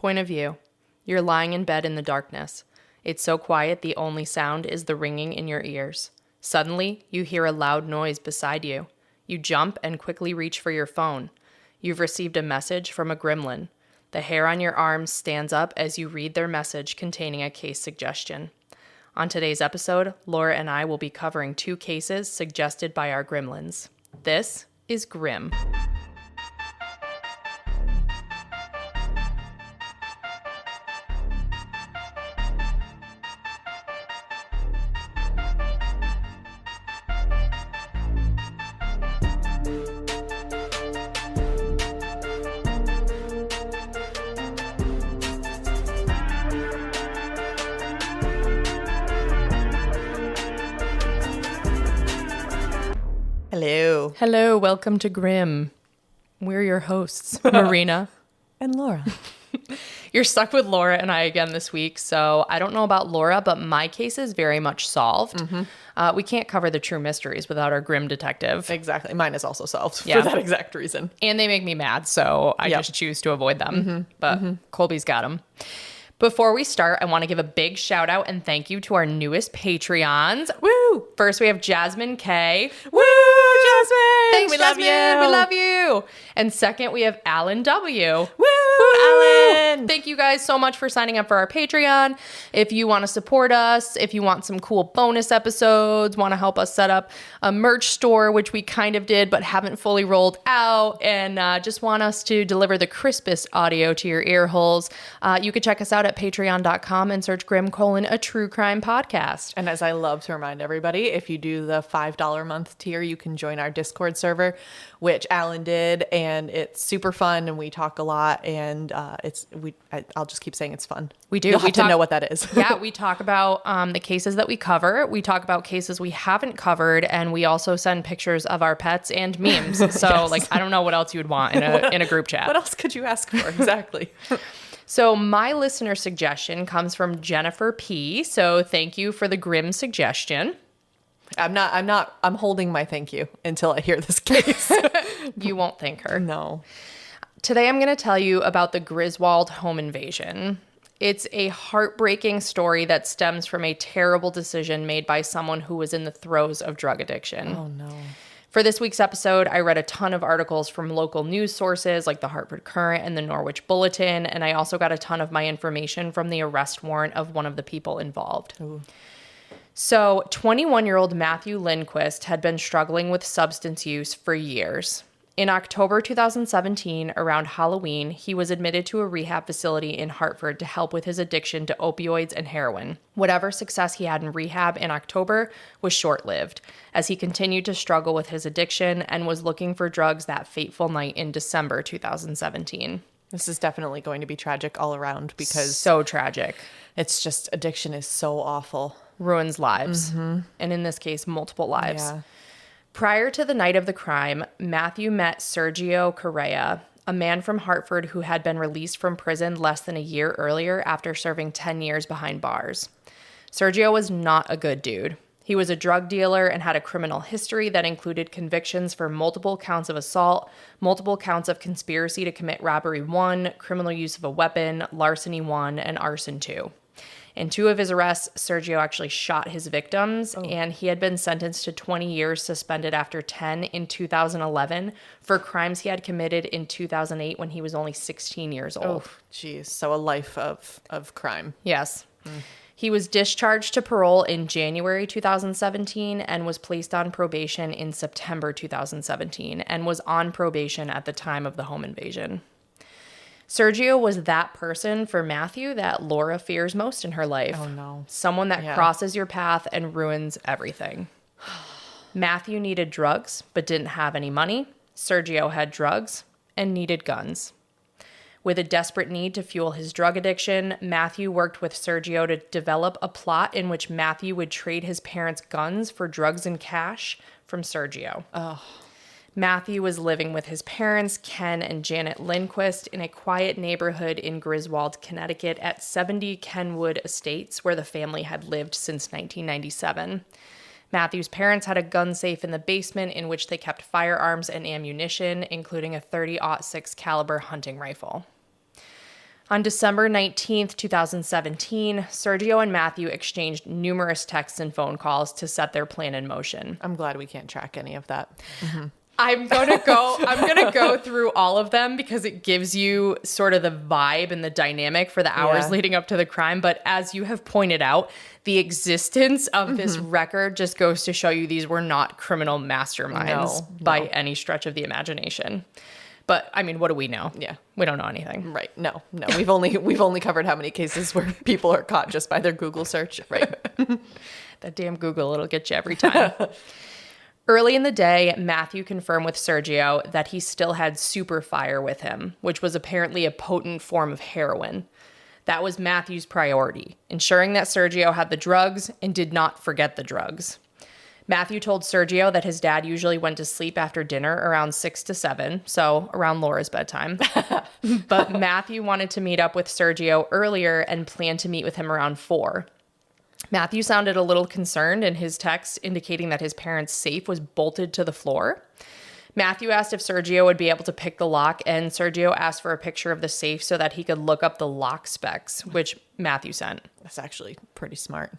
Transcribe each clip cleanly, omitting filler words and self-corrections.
Point of view. You're lying in bed in the darkness. It's so quiet the only sound is the ringing in your ears. Suddenly, you hear a loud noise beside you. You jump and quickly reach for your phone. You've received a message from a gremlin. The hair on your arms stands up as you read their message containing a case suggestion. On today's episode, Laura and I will be covering 2 cases suggested by our gremlins. This is Grim. Hello. Hello, welcome to Grim. We're your hosts, Marina And Laura. You're stuck with Laura and I again this week, so I don't know about Laura, but my case is very much solved. We can't cover the true mysteries without our Grim detective. Exactly. Mine is also solved Yeah. for that exact reason. And they make me mad, so I just choose to avoid them. But Colby's got them. Before we start, I want to give a big shout out and thank you to our newest Patreons. Woo! First, we have Jasmine K. Woo, Jasmine! Thanks, we Jasmine. love you. We love you. And second, we have Alan W. Woo, Alan! Thank you guys so much for signing up for our Patreon. If you want to support us, if you want some cool bonus episodes, want to help us set up a merch store, which we kind of did but haven't fully rolled out, and just want us to deliver the crispest audio to your ear holes, you can check us out at patreon.com and search Grim: a true crime podcast. And as I love to remind everybody, if you do the $5 a month tier, you can join our Discord server, which Alan did, and it's super fun, and we talk a lot, and I'll just keep saying it's fun. We do. You'll have to know what that is. Yeah, we talk about the cases that we cover. We talk about cases we haven't covered, and we also send pictures of our pets and memes. So, Yes. I don't know what else you would want in a group chat. What else could you ask for? Exactly. So my listener suggestion comes from Jennifer P. So thank you for the Grim suggestion. I'm holding my thank you until I hear this case. You won't thank her. No. Today I'm going to tell you about the Griswold Home Invasion. It's a heartbreaking story that stems from a terrible decision made by someone who was in the throes of drug addiction. Oh, no. For this week's episode, I read a ton of articles from local news sources like the Hartford Courant and the Norwich Bulletin, and I also got a ton of my information from the arrest warrant of one of the people involved. Ooh. So, 21-year-old Matthew Lindquist had been struggling with substance use for years. In October 2017, around Halloween, he was admitted to a rehab facility in Hartford to help with his addiction to opioids and heroin. Whatever success he had in rehab in October was short-lived, as he continued to struggle with his addiction and was looking for drugs that fateful night in December 2017. This is definitely going to be tragic all around because So tragic. it's just addiction is so awful. Ruins lives. And in this case, multiple lives. Yeah. Prior to the night of the crime, Matthew met Sergio Correa, a man from Hartford who had been released from prison less than a year earlier after serving 10 years behind bars. Sergio was not a good dude. He was a drug dealer and had a criminal history that included convictions for multiple counts of assault, multiple counts of conspiracy to commit robbery 1, criminal use of a weapon, larceny 1, and arson 2. In 2 of his arrests, Sergio actually shot his victims, and he had been sentenced to 20 years suspended after 10 in 2011 for crimes he had committed in 2008 when he was only 16 years old. Oh, geez. So a life of crime. Yes. He was discharged to parole in January 2017 and was placed on probation in September 2017 and was on probation at the time of the home invasion. Sergio was that person for Matthew that Laura fears most in her life. Oh, no. Someone that crosses your path and ruins everything. Matthew needed drugs, but didn't have any money. Sergio had drugs and needed guns. With a desperate need to fuel his drug addiction, Matthew worked with Sergio to develop a plot in which Matthew would trade his parents' guns for drugs and cash from Sergio. Oh. Matthew was living with his parents, Ken and Janet Lindquist, in a quiet neighborhood in Griswold, Connecticut at 70 Kenwood Estates, where the family had lived since 1997. Matthew's parents had a gun safe in the basement in which they kept firearms and ammunition, including a .30-06 caliber hunting rifle. On December 19th, 2017, Sergio and Matthew exchanged numerous texts and phone calls to set their plan in motion. I'm glad we can't track any of that. Mm-hmm. I'm going to go through all of them because it gives you sort of the vibe and the dynamic for the hours leading up to the crime. But as you have pointed out, the existence of this record just goes to show you these were not criminal masterminds by any stretch of the imagination. But I mean, what do we know? Yeah. We don't know anything. Right. No. We've only covered how many cases where people are caught just by their Google search. Right. That damn Google, it'll get you every time. Early in the day, Matthew confirmed with Sergio that he still had super fire with him, which was apparently a potent form of heroin. That was Matthew's priority, ensuring that Sergio had the drugs and did not forget the drugs. Matthew told Sergio that his dad usually went to sleep after dinner around 6 to 7, so around Laura's bedtime. But Matthew wanted to meet up with Sergio earlier and planned to meet with him around 4. Matthew sounded a little concerned in his text, indicating that his parents' safe was bolted to the floor. Matthew asked if Sergio would be able to pick the lock, and Sergio asked for a picture of the safe so that he could look up the lock specs, which Matthew sent. That's actually pretty smart.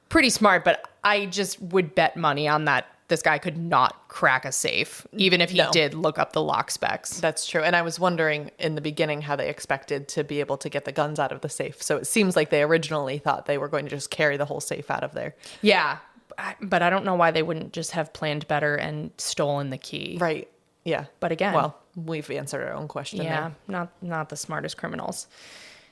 Pretty smart, but I just would bet money on that this guy could not crack a safe, even if he did look up the lock specs. That's true. And I was wondering in the beginning how they expected to be able to get the guns out of the safe. So it seems like they originally thought they were going to just carry the whole safe out of there. Yeah, but I don't know why they wouldn't just have planned better and stolen the key. Right. Yeah. But again, well, we've answered our own question there. Not the smartest criminals.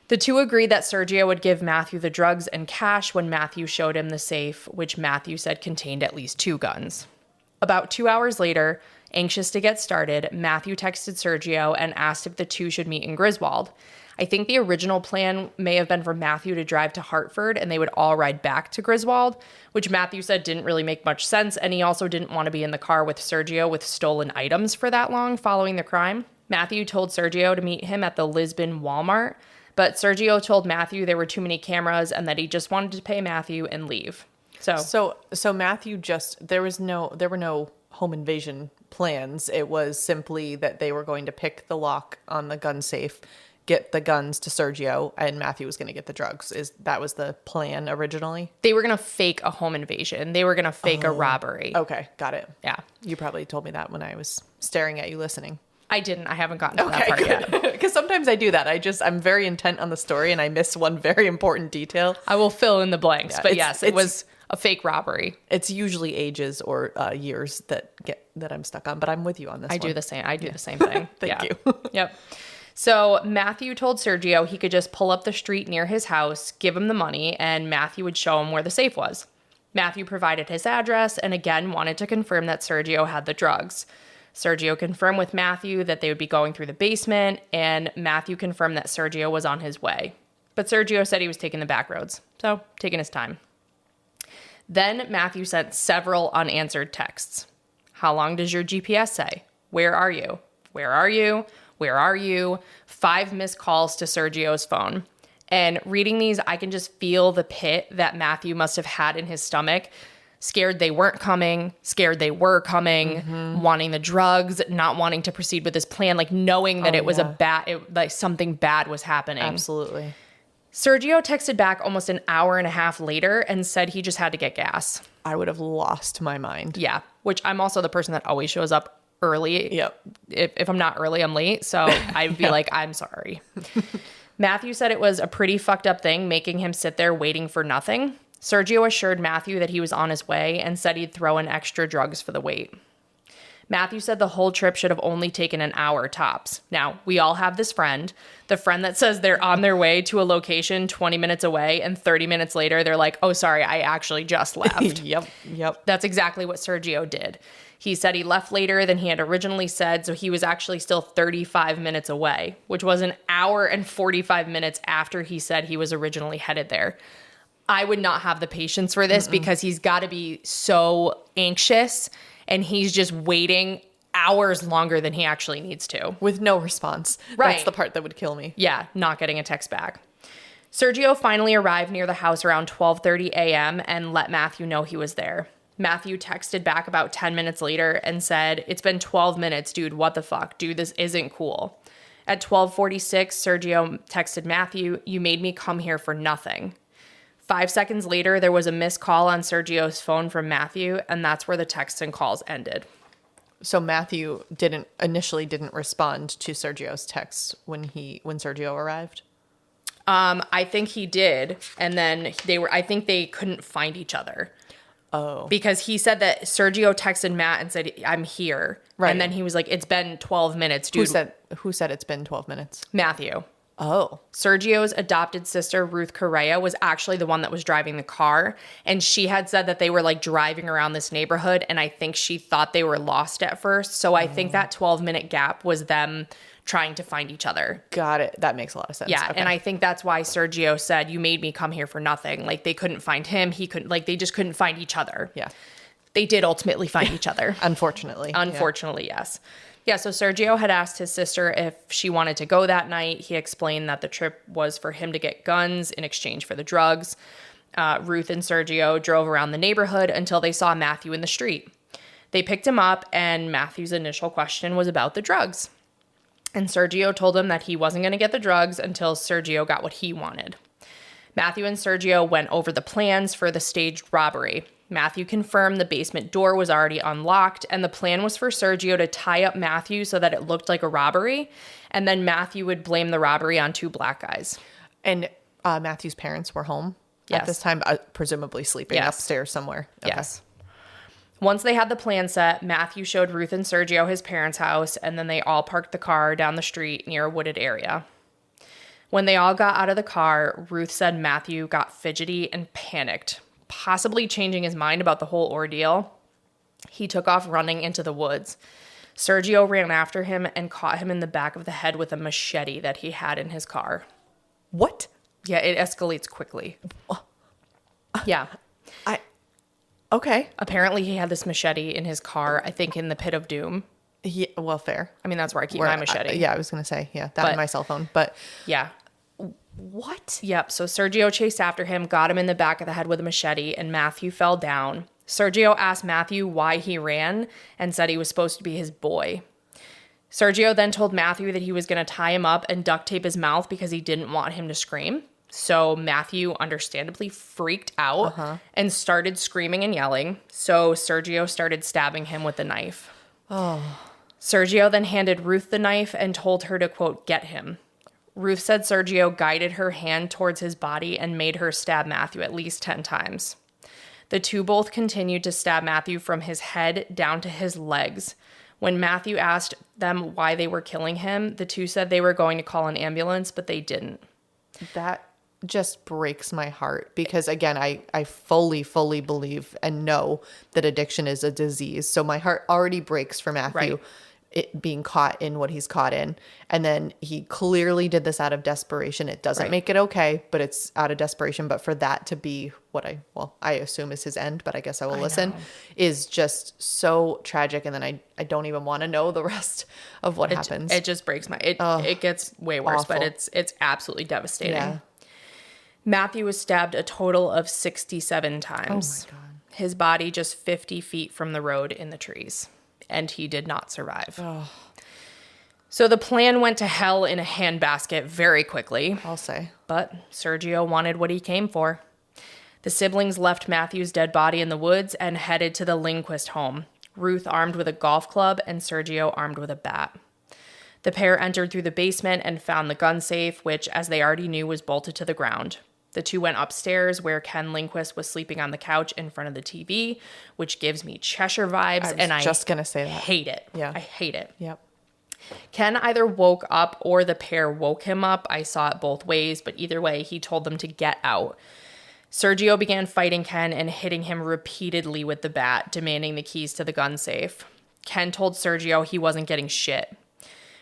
The two agreed that Sergio would give Matthew the drugs and cash when Matthew showed him the safe, which Matthew said contained at least 2 guns. About 2 hours later, anxious to get started, Matthew texted Sergio and asked if the two should meet in Griswold. I think the original plan may have been for Matthew to drive to Hartford and they would all ride back to Griswold, which Matthew said didn't really make much sense, and he also didn't want to be in the car with Sergio with stolen items for that long following the crime. Matthew told Sergio to meet him at the Lisbon Walmart, but Sergio told Matthew there were too many cameras and that he just wanted to pay Matthew and leave. So Matthew there were no home invasion plans. It was simply that they were going to pick the lock on the gun safe, get the guns to Sergio, and Matthew was going to get the drugs. That was the plan originally? They were going to fake a home invasion. They were going to fake a robbery. Okay, got it. Yeah. You probably told me that when I was staring at you listening. I didn't. I haven't gotten to that part yet. Because sometimes I do that. I'm very intent on the story and I miss one very important detail. I will fill in the blanks. But yes, it was a fake robbery. It's usually ages or years that I'm stuck on, but I'm with you on this one. I do the same thing. Thank you. Yep. So Matthew told Sergio he could just pull up the street near his house, give him the money, and Matthew would show him where the safe was. Matthew provided his address and again wanted to confirm that Sergio had the drugs. Sergio confirmed with Matthew that they would be going through the basement, and Matthew confirmed that Sergio was on his way. But Sergio said he was taking the back roads, so taking his time. Then Matthew sent several unanswered texts. How long does your GPS say? Where are you? Where are you? Where are you? 5 missed calls to Sergio's phone. And reading these, I can just feel the pit that Matthew must have had in his stomach. Scared they weren't coming, scared they were coming, wanting the drugs, not wanting to proceed with this plan, like knowing that it was like something bad was happening. Absolutely. Sergio texted back almost an hour and a half later and said he just had to get gas. I would have lost my mind. Yeah, which I'm also the person that always shows up early. Yep. If I'm not early, I'm late. So I'd be like, I'm sorry. Matthew said it was a pretty fucked up thing, making him sit there waiting for nothing. Sergio assured Matthew that he was on his way and said he'd throw in extra drugs for the wait. Matthew said the whole trip should have only taken an hour tops. Now, we all have this friend, the friend that says they're on their way to a location 20 minutes away and 30 minutes later they're like, oh, sorry, I actually just left. Yep. That's exactly what Sergio did. He said he left later than he had originally said, so he was actually still 35 minutes away, which was an hour and 45 minutes after he said he was originally headed there. I would not have the patience for this because he's got to be so anxious and he's just waiting hours longer than he actually needs to. With no response. Right. That's the part that would kill me. Yeah, not getting a text back. Sergio finally arrived near the house around 12:30 a.m. and let Matthew know he was there. Matthew texted back about 10 minutes later and said, "It's been 12 minutes, dude. What the fuck? Dude, this isn't cool." At 12:46, Sergio texted Matthew, "You made me come here for nothing." 5 seconds later, there was a missed call on Sergio's phone from Matthew, and that's where the texts and calls ended. So Matthew initially didn't respond to Sergio's texts when Sergio arrived? I think he did, and then I think they couldn't find each other. Oh. Because he said that Sergio texted Matt and said, "I'm here." Right. And then he was like, "It's been 12 minutes, dude." Who said it's been 12 minutes? Matthew. Oh. Sergio's adopted sister, Ruth Correa, was actually the one that was driving the car. And she had said that they were like driving around this neighborhood. And I think she thought they were lost at first. So I think that 12-minute gap was them trying to find each other. Got it. That makes a lot of sense. Yeah. Okay. And I think that's why Sergio said, "You made me come here for nothing." Like they couldn't find him. He couldn't, like they just couldn't find each other. Yeah. They did ultimately find each other. Unfortunately. Unfortunately, yes. Yeah, so Sergio had asked his sister if she wanted to go that night. He explained that the trip was for him to get guns in exchange for the drugs. Ruth and Sergio drove around the neighborhood until they saw Matthew in the street. They picked him up, and Matthew's initial question was about the drugs. And Sergio told him that he wasn't going to get the drugs until Sergio got what he wanted. Matthew and Sergio went over the plans for the staged robbery. Matthew confirmed the basement door was already unlocked, and the plan was for Sergio to tie up Matthew so that it looked like a robbery, and then Matthew would blame the robbery on two black guys. And Matthew's parents were home Yes. at this time, presumably sleeping Yes. upstairs somewhere. Okay. Yes. Once they had the plan set, Matthew showed Ruth and Sergio his parents' house, and then they all parked the car down the street near a wooded area. When they all got out of the car, Ruth said Matthew got fidgety and panicked, possibly changing his mind about the whole ordeal. He took off running into the woods. Sergio ran after him and caught him in the back of the head with a machete that he had in his car. What? Yeah, it escalates quickly. Yeah. Okay. Apparently he had this machete in his car, I think in the pit of doom. Yeah, well, fair. I mean, that's where I keep my machete. I was going to say, that But- and my cell phone. But Yeah. what? Yep. So Sergio chased after him, got him in the back of the head with a machete, and Matthew fell down. Sergio asked Matthew why he ran and said he was supposed to be his boy. Sergio then told Matthew that he was going to tie him up and duct tape his mouth because he didn't want him to scream. So Matthew understandably freaked out and started screaming and yelling. So Sergio started stabbing him with the knife. Sergio then handed Ruth the knife and told her to, quote, "get him." Ruth said Sergio guided her hand towards his body and made her stab Matthew at least 10 times. The two both continued to stab Matthew from his head down to his legs. When Matthew asked them why they were killing him, the two said they were going to call an ambulance, but they didn't. That just breaks my heart because, again, I fully believe and know that addiction is a disease. So my heart already breaks for Matthew. Right. It being caught in what he's caught in. And then he clearly did this out of desperation. It doesn't Right. make it okay, but it's out of desperation. But for that to be what I assume is his end, but I guess I will listen, is just so tragic. And then I don't even want to know the rest of what happens. It just breaks my, it gets way worse, awful. but it's absolutely devastating. Yeah. Matthew was stabbed a total of 67 times. Oh my God. His body just 50 feet from the road in the trees. And he did not survive. So the plan went to hell in a handbasket very quickly. I'll say. But Sergio wanted what he came for. The siblings left Matthew's dead body in the woods and headed to the Lindquist home, Ruth armed with a golf club and Sergio armed with a bat. The pair entered through the basement and found the gun safe, which, as they already knew, was bolted to the ground. The two went upstairs where Ken Lindquist was sleeping on the couch in front of the TV, which gives me Cheshire vibes. I just going to say that. Hate it. Yeah. I hate it. Yep. Ken either woke up or the pair woke him up. I saw it both ways, but either way, he told them to get out. Sergio began fighting Ken and hitting him repeatedly with the bat, demanding the keys to the gun safe. Ken told Sergio he wasn't getting shit.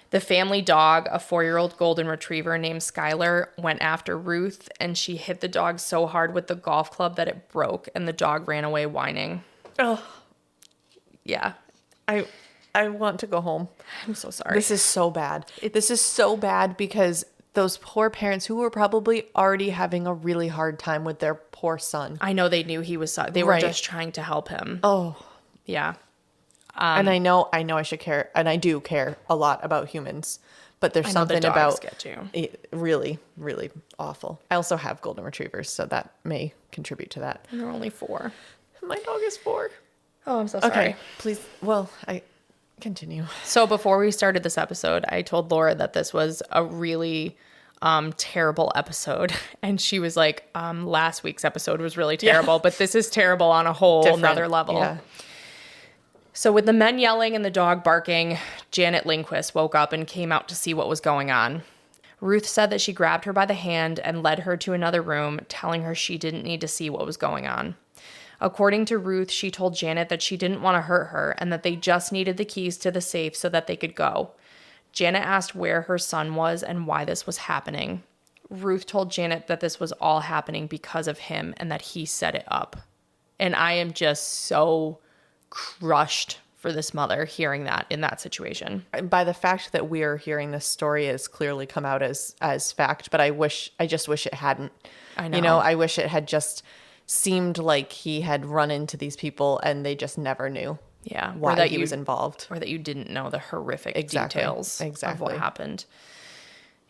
The family dog, a 4-year-old golden retriever named Skylar, went after Ruth, and she hit the dog so hard with the golf club that it broke, and the dog ran away whining. Oh, Yeah. I want to go home. I'm so sorry. This is so bad. This is so bad because those poor parents who were probably already having a really hard time with their poor son. I know they knew he was... They were Right. just trying to help him. Oh, Yeah. and I know I should care, and I do care a lot about humans, But there's I know the something dogs about get you. it really, really awful. I also have golden retrievers, so that may contribute to that. And they're only 4. My dog is 4. Oh, I'm so sorry. Okay, please. Well, I continue. So before we started this episode, I told Laura that this was a really terrible episode. And she was like, last week's episode was really terrible, but this is terrible on a whole another level. Yeah. So with the men yelling and the dog barking, Janet Lindquist woke up and came out to see what was going on. Ruth said that she grabbed her by the hand and led her to another room, telling her she didn't need to see what was going on. According to Ruth, she told Janet that she didn't want to hurt her and that they just needed the keys to the safe so that they could go. Janet asked where her son was and why this was happening. Ruth told Janet that this was all happening because of him and that he set it up. And I am just so crushed for this mother hearing that in that situation. By the fact that we're hearing this story has clearly come out as fact, but I just wish it hadn't. I know. You know, I wish it had just seemed like he had run into these people and they just never knew why he was involved. Or that you didn't know the horrific Exactly. details of what Exactly. happened.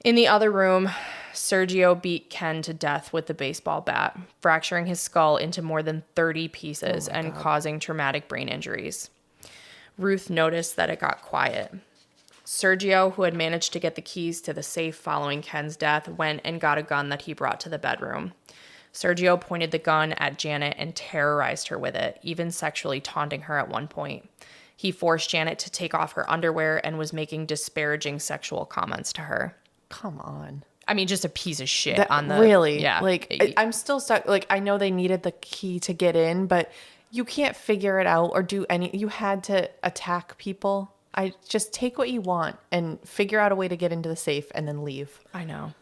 In the other room, Sergio beat Ken to death with the baseball bat, fracturing his skull into more than 30 pieces and causing traumatic brain injuries. Ruth noticed that it got quiet. Sergio, who had managed to get the keys to the safe following Ken's death, went and got a gun that he brought to the bedroom. Sergio pointed the gun at Janet and terrorized her with it, even sexually taunting her at one point. He forced Janet to take off her underwear and was making disparaging sexual comments to her. Come on. I mean, just a piece of shit That, on the... really? Yeah. Like, I'm still stuck. Like, I know they needed the key to get in, but you can't figure it out or do any... You had to attack people. I just take what you want and figure out a way to get into the safe and then leave. I know.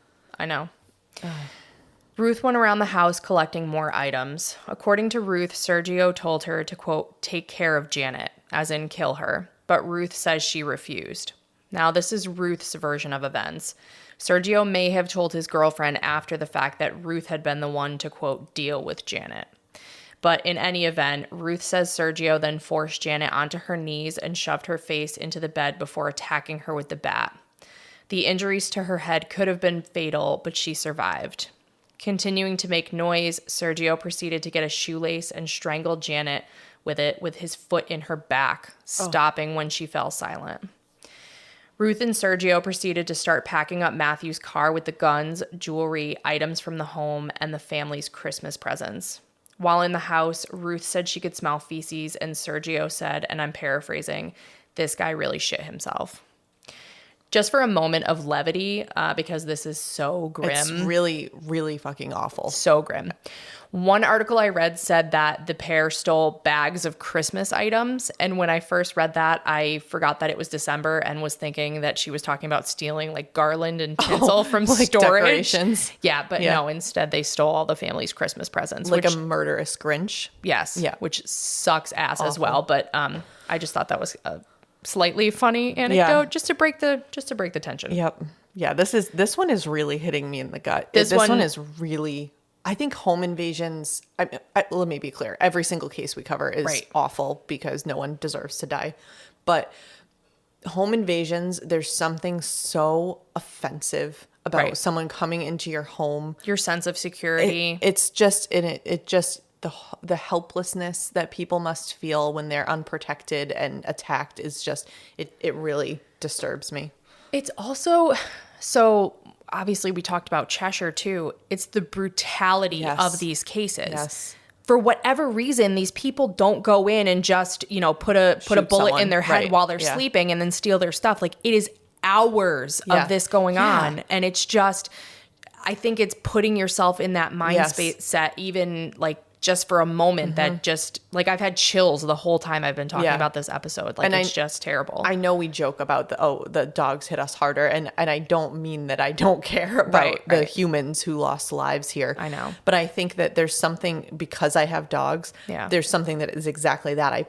Ruth went around the house collecting more items. According to Ruth, Sergio told her to, quote, take care of Janet, as in kill her. But Ruth says she refused. Now, this is Ruth's version of events. Sergio may have told his girlfriend after the fact that Ruth had been the one to, quote, deal with Janet. But in any event, Ruth says Sergio then forced Janet onto her knees and shoved her face into the bed before attacking her with the bat. The injuries to her head could have been fatal, but she survived. Continuing to make noise, Sergio proceeded to get a shoelace and strangled Janet with it with his foot in her back, stopping when she fell silent. Ruth and Sergio proceeded to start packing up Matthew's car with the guns, jewelry, items from the home, and the family's Christmas presents. While in the house, Ruth said she could smell feces, and Sergio said, and I'm paraphrasing, this guy really shit himself. Just for a moment of levity, because this is so grim. It's really, really fucking awful. So grim. One article I read said that the pair stole bags of Christmas items. And when I first read that, I forgot that it was December and was thinking that she was talking about stealing like garland and tinsel from like storage. Decorations. Yeah, but no, instead they stole all the family's Christmas presents. Like which, a murderous Grinch. yes. Yeah. Which sucks ass as well. But I just thought that was a slightly funny anecdote just to break the tension. Yep. Yeah, this one is really hitting me in the gut. This one is really... I think home invasions, let me be clear, every single case we cover is awful because no one deserves to die. But home invasions, there's something so offensive about someone coming into your home. Your sense of security. It's just, the helplessness that people must feel when they're unprotected and attacked is just, it really disturbs me. It's also, so obviously we talked about Cheshire too. It's the brutality of these cases. Yes. For whatever reason, these people don't go in and just, put a bullet in their head while they're sleeping and then steal their stuff. Like, it is hours of this going on. And it's just, I think it's putting yourself in that mind space set, even like just for a moment that just like I've had chills the whole time I've been talking about this episode. Like, and it's just terrible. I know we joke about the dogs hit us harder, and I don't mean that I don't care about the humans who lost lives here. I know. But I think that there's something, because I have dogs, there's something that is exactly that. I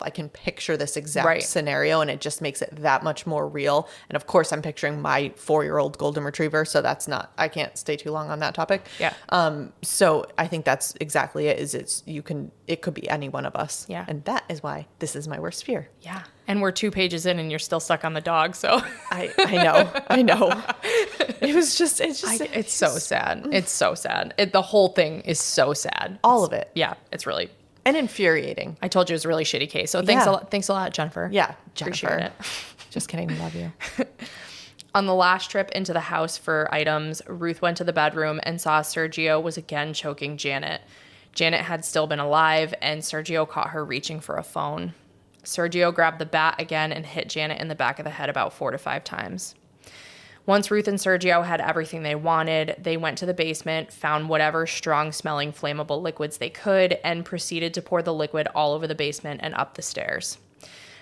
can picture this exact scenario, and it just makes it that much more real. And of course I'm picturing my 4-year-old golden retriever, so I can't stay too long on that topic. Yeah. So I think that's exactly it. It could be any one of us. Yeah. And that is why this is my worst fear. Yeah. And we're 2 pages in and you're still stuck on the dog, so. I know. It's so sad. It's so sad. The whole thing is so sad. All of it. Yeah, it's really. And infuriating. I told you it was a really shitty case. So thanks a lot, Jennifer. Yeah, Jennifer. Appreciate it. Just kidding. Love you. On the last trip into the house for items, Ruth went to the bedroom and saw Sergio was again choking Janet. Janet had still been alive, and Sergio caught her reaching for a phone. Sergio grabbed the bat again and hit Janet in the back of the head about 4 to 5 times. Once Ruth and Sergio had everything they wanted, they went to the basement, found whatever strong-smelling flammable liquids they could, and proceeded to pour the liquid all over the basement and up the stairs.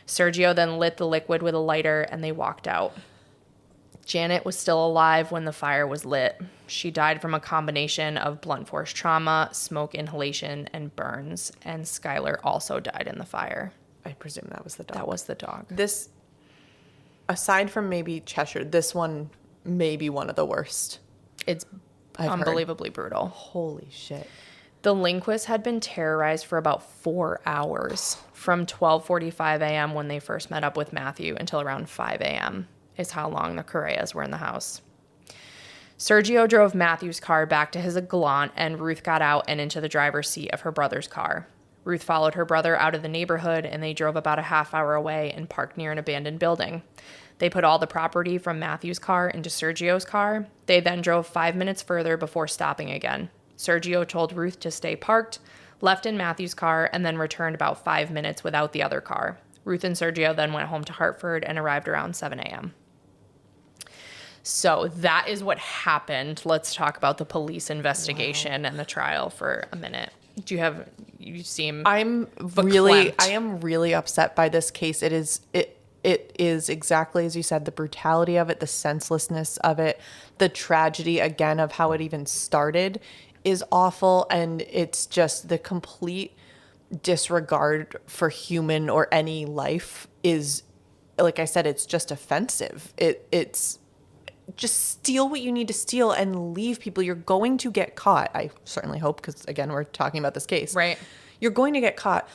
Sergio then lit the liquid with a lighter, and they walked out. Janet was still alive when the fire was lit. She died from a combination of blunt force trauma, smoke inhalation, and burns, and Skylar also died in the fire. I presume that was the dog. That was the dog. This, aside from maybe Cheshire, this one may be one of the worst. It's unbelievably brutal. Holy shit. The Lindquists had been terrorized for about 4 hours, from 12:45 a.m. when they first met up with Matthew until around 5 a.m. is how long the Correas were in the house. Sergio drove Matthew's car back to his Galant, and Ruth got out and into the driver's seat of her brother's car. Ruth followed her brother out of the neighborhood, and they drove about a half hour away and parked near an abandoned building. They put all the property from Matthew's car into Sergio's car. They then drove 5 minutes further before stopping again. Sergio told Ruth to stay parked, left in Matthew's car, and then returned about 5 minutes without the other car. Ruth and Sergio then went home to Hartford and arrived around 7 a.m. So that is what happened. Let's talk about the police investigation and the trial for a minute. You seem I am really upset by this case. It is exactly as you said, the brutality of it, the senselessness of it, the tragedy again of how it even started is awful, and it's just the complete disregard for human or any life is, like I said, it's just offensive. It's just steal what you need to steal and leave people. You're going to get caught. I certainly hope, because again, we're talking about this case. Right. You're going to get caught.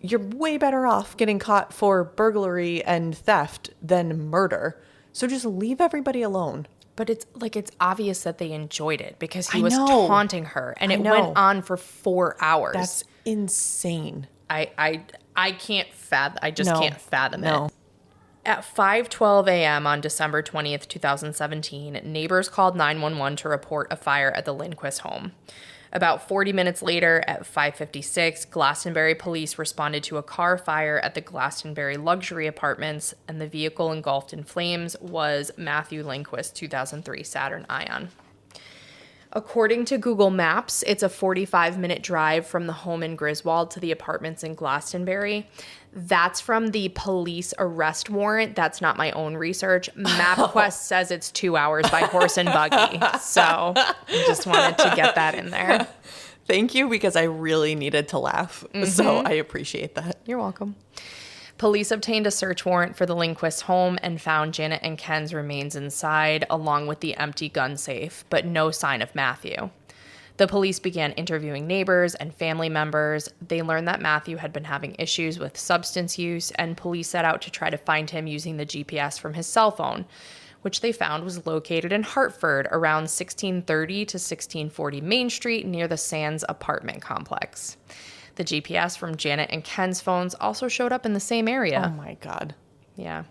You're way better off getting caught for burglary and theft than murder. So just leave everybody alone. But it's obvious that they enjoyed it because he was taunting her, and it went on for 4 hours. That's insane. I can't fathom. I just can't fathom it. At 5:12 a.m. on December 20th, 2017, neighbors called 911 to report a fire at the Lindquist home. About 40 minutes later, at 5:56, Glastonbury police responded to a car fire at the Glastonbury luxury apartments, and the vehicle engulfed in flames was Matthew Lindquist's 2003 Saturn Ion. According to Google Maps, it's a 45-minute drive from the home in Griswold to the apartments in Glastonbury. That's from the police arrest warrant. That's not my own research. MapQuest says it's 2 hours by horse and buggy. So I just wanted to get that in there. Thank you, because I really needed to laugh. Mm-hmm. So I appreciate that. You're welcome. Police obtained a search warrant for the Lindquist home and found Janet and Ken's remains inside, along with the empty gun safe, but no sign of Matthew. The police began interviewing neighbors and family members. They learned that Matthew had been having issues with substance use, and police set out to try to find him using the GPS from his cell phone, which they found was located in Hartford around 1630 to 1640 Main Street near the Sands apartment complex. The GPS from Janet and Ken's phones also showed up in the same area. Oh my God. Yeah.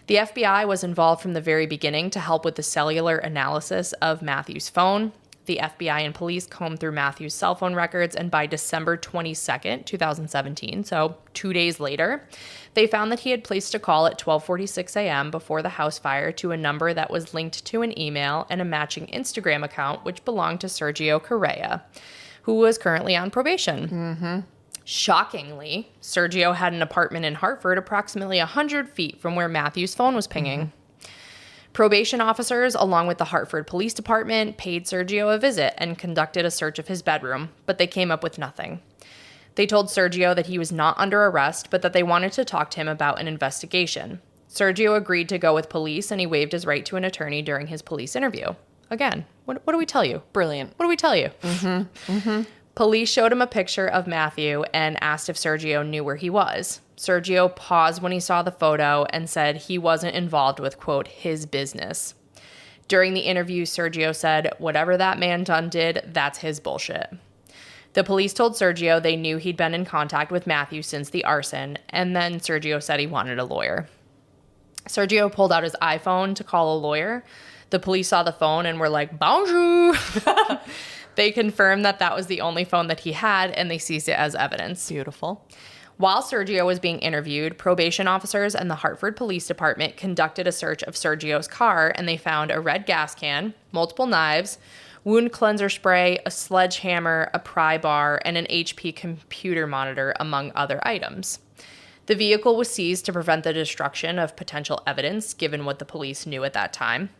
The FBI was involved from the very beginning to help with the cellular analysis of Matthew's phone. The FBI and police combed through Matthew's cell phone records, and by December 22nd, 2017, so 2 days later, they found that he had placed a call at 12:46 a.m. before the house fire to a number that was linked to an email and a matching Instagram account, which belonged to Sergio Correa, who was currently on probation. Mm-hmm. Shockingly, Sergio had an apartment in Hartford approximately 100 feet from where Matthew's phone was pinging. Mm-hmm. Probation officers, along with the Hartford Police Department, paid Sergio a visit and conducted a search of his bedroom, but they came up with nothing. They told Sergio that he was not under arrest, but that they wanted to talk to him about an investigation. Sergio agreed to go with police, and he waived his right to an attorney during his police interview. Again, what do we tell you? Brilliant. What do we tell you? Mm-hmm. Mm-hmm. Police showed him a picture of Matthew and asked if Sergio knew where he was. Sergio paused when he saw the photo and said he wasn't involved with, quote, his business. During the interview, Sergio said, whatever that man done did, that's his bullshit. The police told Sergio they knew he'd been in contact with Matthew since the arson, and then Sergio said he wanted a lawyer. Sergio pulled out his iPhone to call a lawyer. The police saw the phone and were like, bonjour. They confirmed that that was the only phone that he had, and they seized it as evidence. Beautiful. While Sergio was being interviewed, probation officers and the Hartford Police Department conducted a search of Sergio's car, and they found a red gas can, multiple knives, wound cleanser spray, a sledgehammer, a pry bar, and an HP computer monitor, among other items. The vehicle was seized to prevent the destruction of potential evidence, given what the police knew at that time.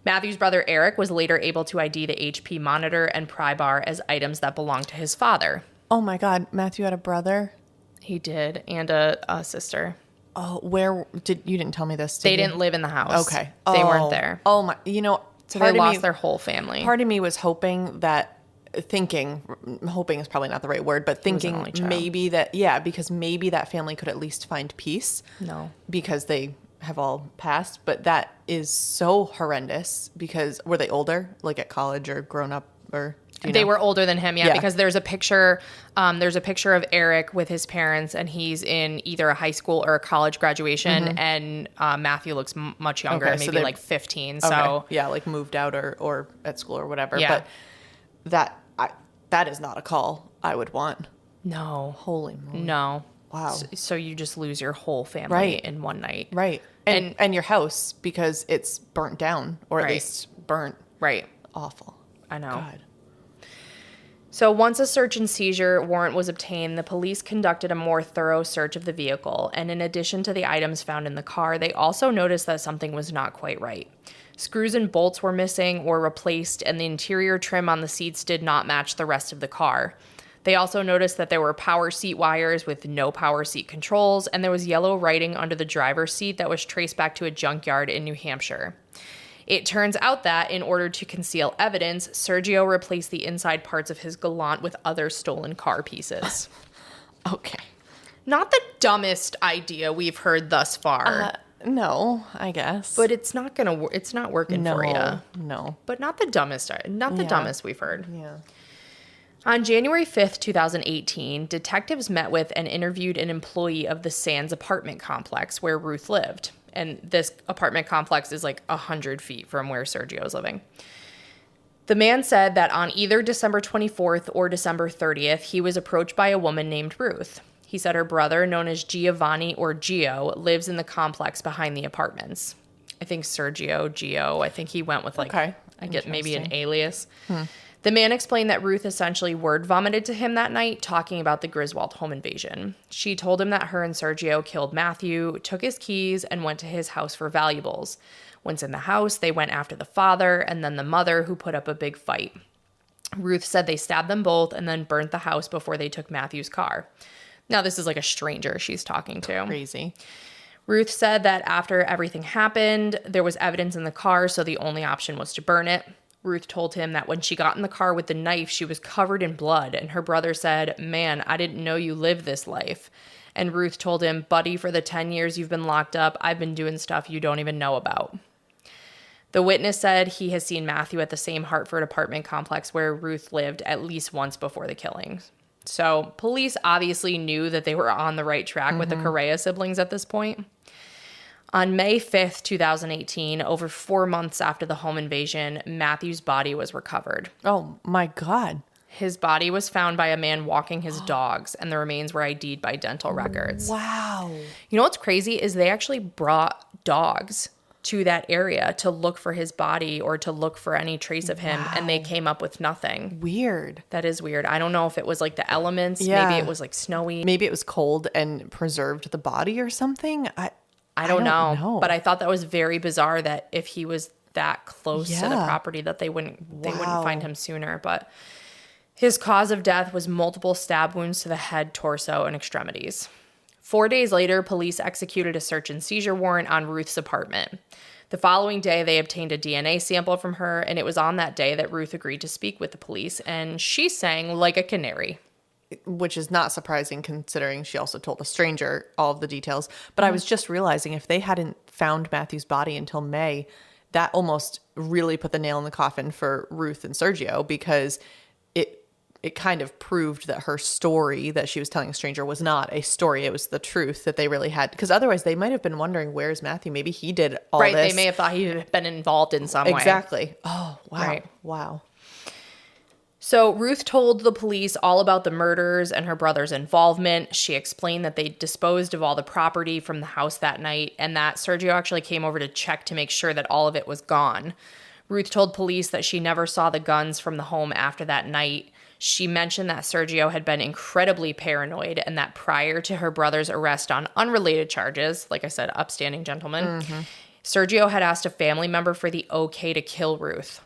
Matthew's brother Eric was later able to ID the HP monitor and pry bar as items that belonged to his father. Oh my God, Matthew had a brother? He did, and a sister. Oh, you didn't tell me this, They didn't live in the house. Okay. They weren't there. Oh my, So they lost their whole family. Part of me was hoping hoping is probably not the right word, but thinking maybe because maybe that family could at least find peace. No. Because they have all passed, but that is so horrendous because were they older, like at college or grown up or... They were older than him, because there's a picture of Eric with his parents, and he's in either a high school or a college graduation, and Matthew looks much younger, maybe like 15. Okay. So yeah, like moved out or at school or whatever. Yeah. But that is not a call I would want. No. Holy moly. No. Wow. So you just lose your whole family in one night. Right. And your house because it's burnt down or at least burnt. Right. Awful. I know. God. So once a search and seizure warrant was obtained, the police conducted a more thorough search of the vehicle, and in addition to the items found in the car, they also noticed that something was not quite right. Screws and bolts were missing or replaced, and the interior trim on the seats did not match the rest of the car. They also noticed that there were power seat wires with no power seat controls, and there was yellow writing under the driver's seat that was traced back to a junkyard in New Hampshire. It turns out that, in order to conceal evidence, Sergio replaced the inside parts of his Galant with other stolen car pieces. Okay. Not the dumbest idea we've heard thus far. No, I guess. But it's not working for you. No. But not the dumbest we've heard. Yeah. On January 5th, 2018, detectives met with and interviewed an employee of the Sands apartment complex where Ruth lived. And this apartment complex is like 100 feet from where Sergio is living. The man said that on either December 24th or December 30th, he was approached by a woman named Ruth. He said her brother, known as Giovanni or Gio, lives in the complex behind the apartments. I think Gio. I think he went with I get maybe an alias. The man explained that Ruth essentially word vomited to him that night, talking about the Griswold Home Invasion. She told him that her and Sergio killed Matthew, took his keys, and went to his house for valuables. Once in the house, they went after the father and then the mother, who put up a big fight. Ruth said they stabbed them both and then burnt the house before they took Matthew's car. Now, this is like a stranger she's talking to. Crazy. Ruth said that after everything happened, there was evidence in the car, so the only option was to burn it. Ruth told him that when she got in the car with the knife, she was covered in blood, and her brother said, "Man, I didn't know you lived this life." And Ruth told him, "Buddy, for the 10 years you've been locked up, I've been doing stuff you don't even know about." The witness said he has seen Matthew at the same Hartford apartment complex where Ruth lived at least once before the killings. So police obviously knew that they were on the right track with the Correa siblings at this point. On May 5th, 2018, over 4 months after the home invasion, Matthew's body was recovered. Oh, my God. His body was found by a man walking his dogs, and the remains were ID'd by dental records. Wow. You know what's crazy is they actually brought dogs to that area to look for his body or to look for any trace of him, and they came up with nothing. Weird. That is weird. I don't know if it was like the elements. Yeah. Maybe it was like snowy. Maybe it was cold and preserved the body or something. I don't know. But I thought that was very bizarre that if he was that close to the property that they wouldn't find him sooner. But his cause of death was multiple stab wounds to the head, torso, and extremities. 4 days later, police executed a search and seizure warrant on Ruth's apartment. The following day, they obtained a DNA sample from her, and it was on that day that Ruth agreed to speak with the police, and she sang like a canary. Which is not surprising considering she also told a stranger all of the details. But I was just realizing if they hadn't found Matthew's body until May, that almost really put the nail in the coffin for Ruth and Sergio, because it kind of proved that her story that she was telling a stranger was not a story. It was the truth that they really had. Because otherwise they might have been wondering, where's Matthew? Maybe he did all this. Right, they may have thought he had been involved in some way. Exactly. Oh, wow. Right. Wow. So Ruth told the police all about the murders and her brother's involvement. She explained that they disposed of all the property from the house that night and that Sergio actually came over to check to make sure that all of it was gone. Ruth told police that she never saw the guns from the home after that night. She mentioned that Sergio had been incredibly paranoid and that prior to her brother's arrest on unrelated charges, like I said, upstanding gentleman, Sergio had asked a family member for the okay to kill Ruth.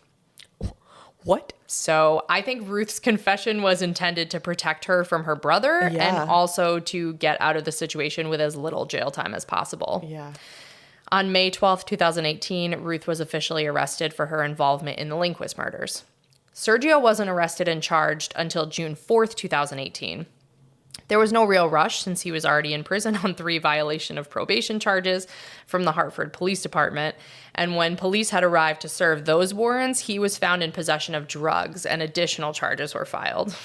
What? So I think Ruth's confession was intended to protect her from her brother and also to get out of the situation with as little jail time as possible. Yeah. On May 12th, 2018, Ruth was officially arrested for her involvement in the Lindquist murders. Sergio wasn't arrested and charged until June 4th, 2018. There was no real rush since he was already in prison on 3 violation of probation charges from the Hartford Police Department. And when police had arrived to serve those warrants, he was found in possession of drugs and additional charges were filed.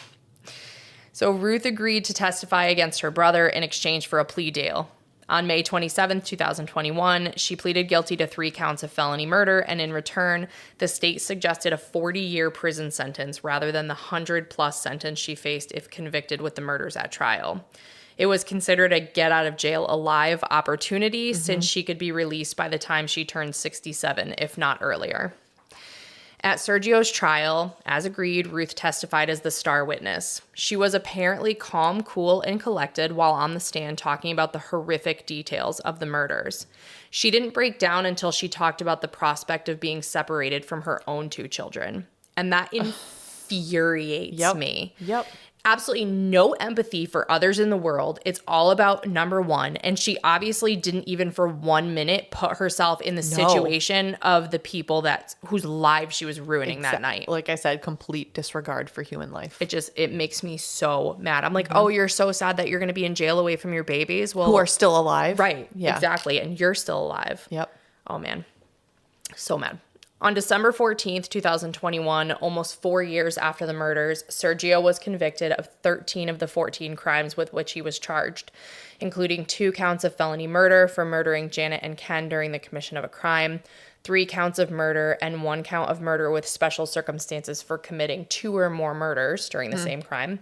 So Ruth agreed to testify against her brother in exchange for a plea deal. On May 27th, 2021, she pleaded guilty to 3 counts of felony murder, and in return, the state suggested a 40-year prison sentence rather than the 100-plus sentence she faced if convicted with the murders at trial. It was considered a get-out-of-jail-alive opportunity since she could be released by the time she turned 67, if not earlier. At Sergio's trial, as agreed, Ruth testified as the star witness. She was apparently calm, cool, and collected while on the stand talking about the horrific details of the murders. She didn't break down until she talked about the prospect of being separated from her own 2 children. And that infuriates me. Yep. Absolutely no empathy for others in the world. It's all about number one. And she obviously didn't even for 1 minute put herself in the situation of the people whose lives she was ruining that night. Like I said, complete disregard for human life. It makes me so mad. I'm like, oh, you're so sad that you're going to be in jail away from your babies. Well, who are still alive. Right. Yeah. Exactly. And you're still alive. Yep. Oh, man. So mad. On December 14th, 2021, almost 4 years after the murders, Sergio was convicted of 13 of the 14 crimes with which he was charged, including 2 counts of felony murder for murdering Janet and Ken during the commission of a crime, 3 counts of murder, and 1 count of murder with special circumstances for committing 2 or more murders during the same crime,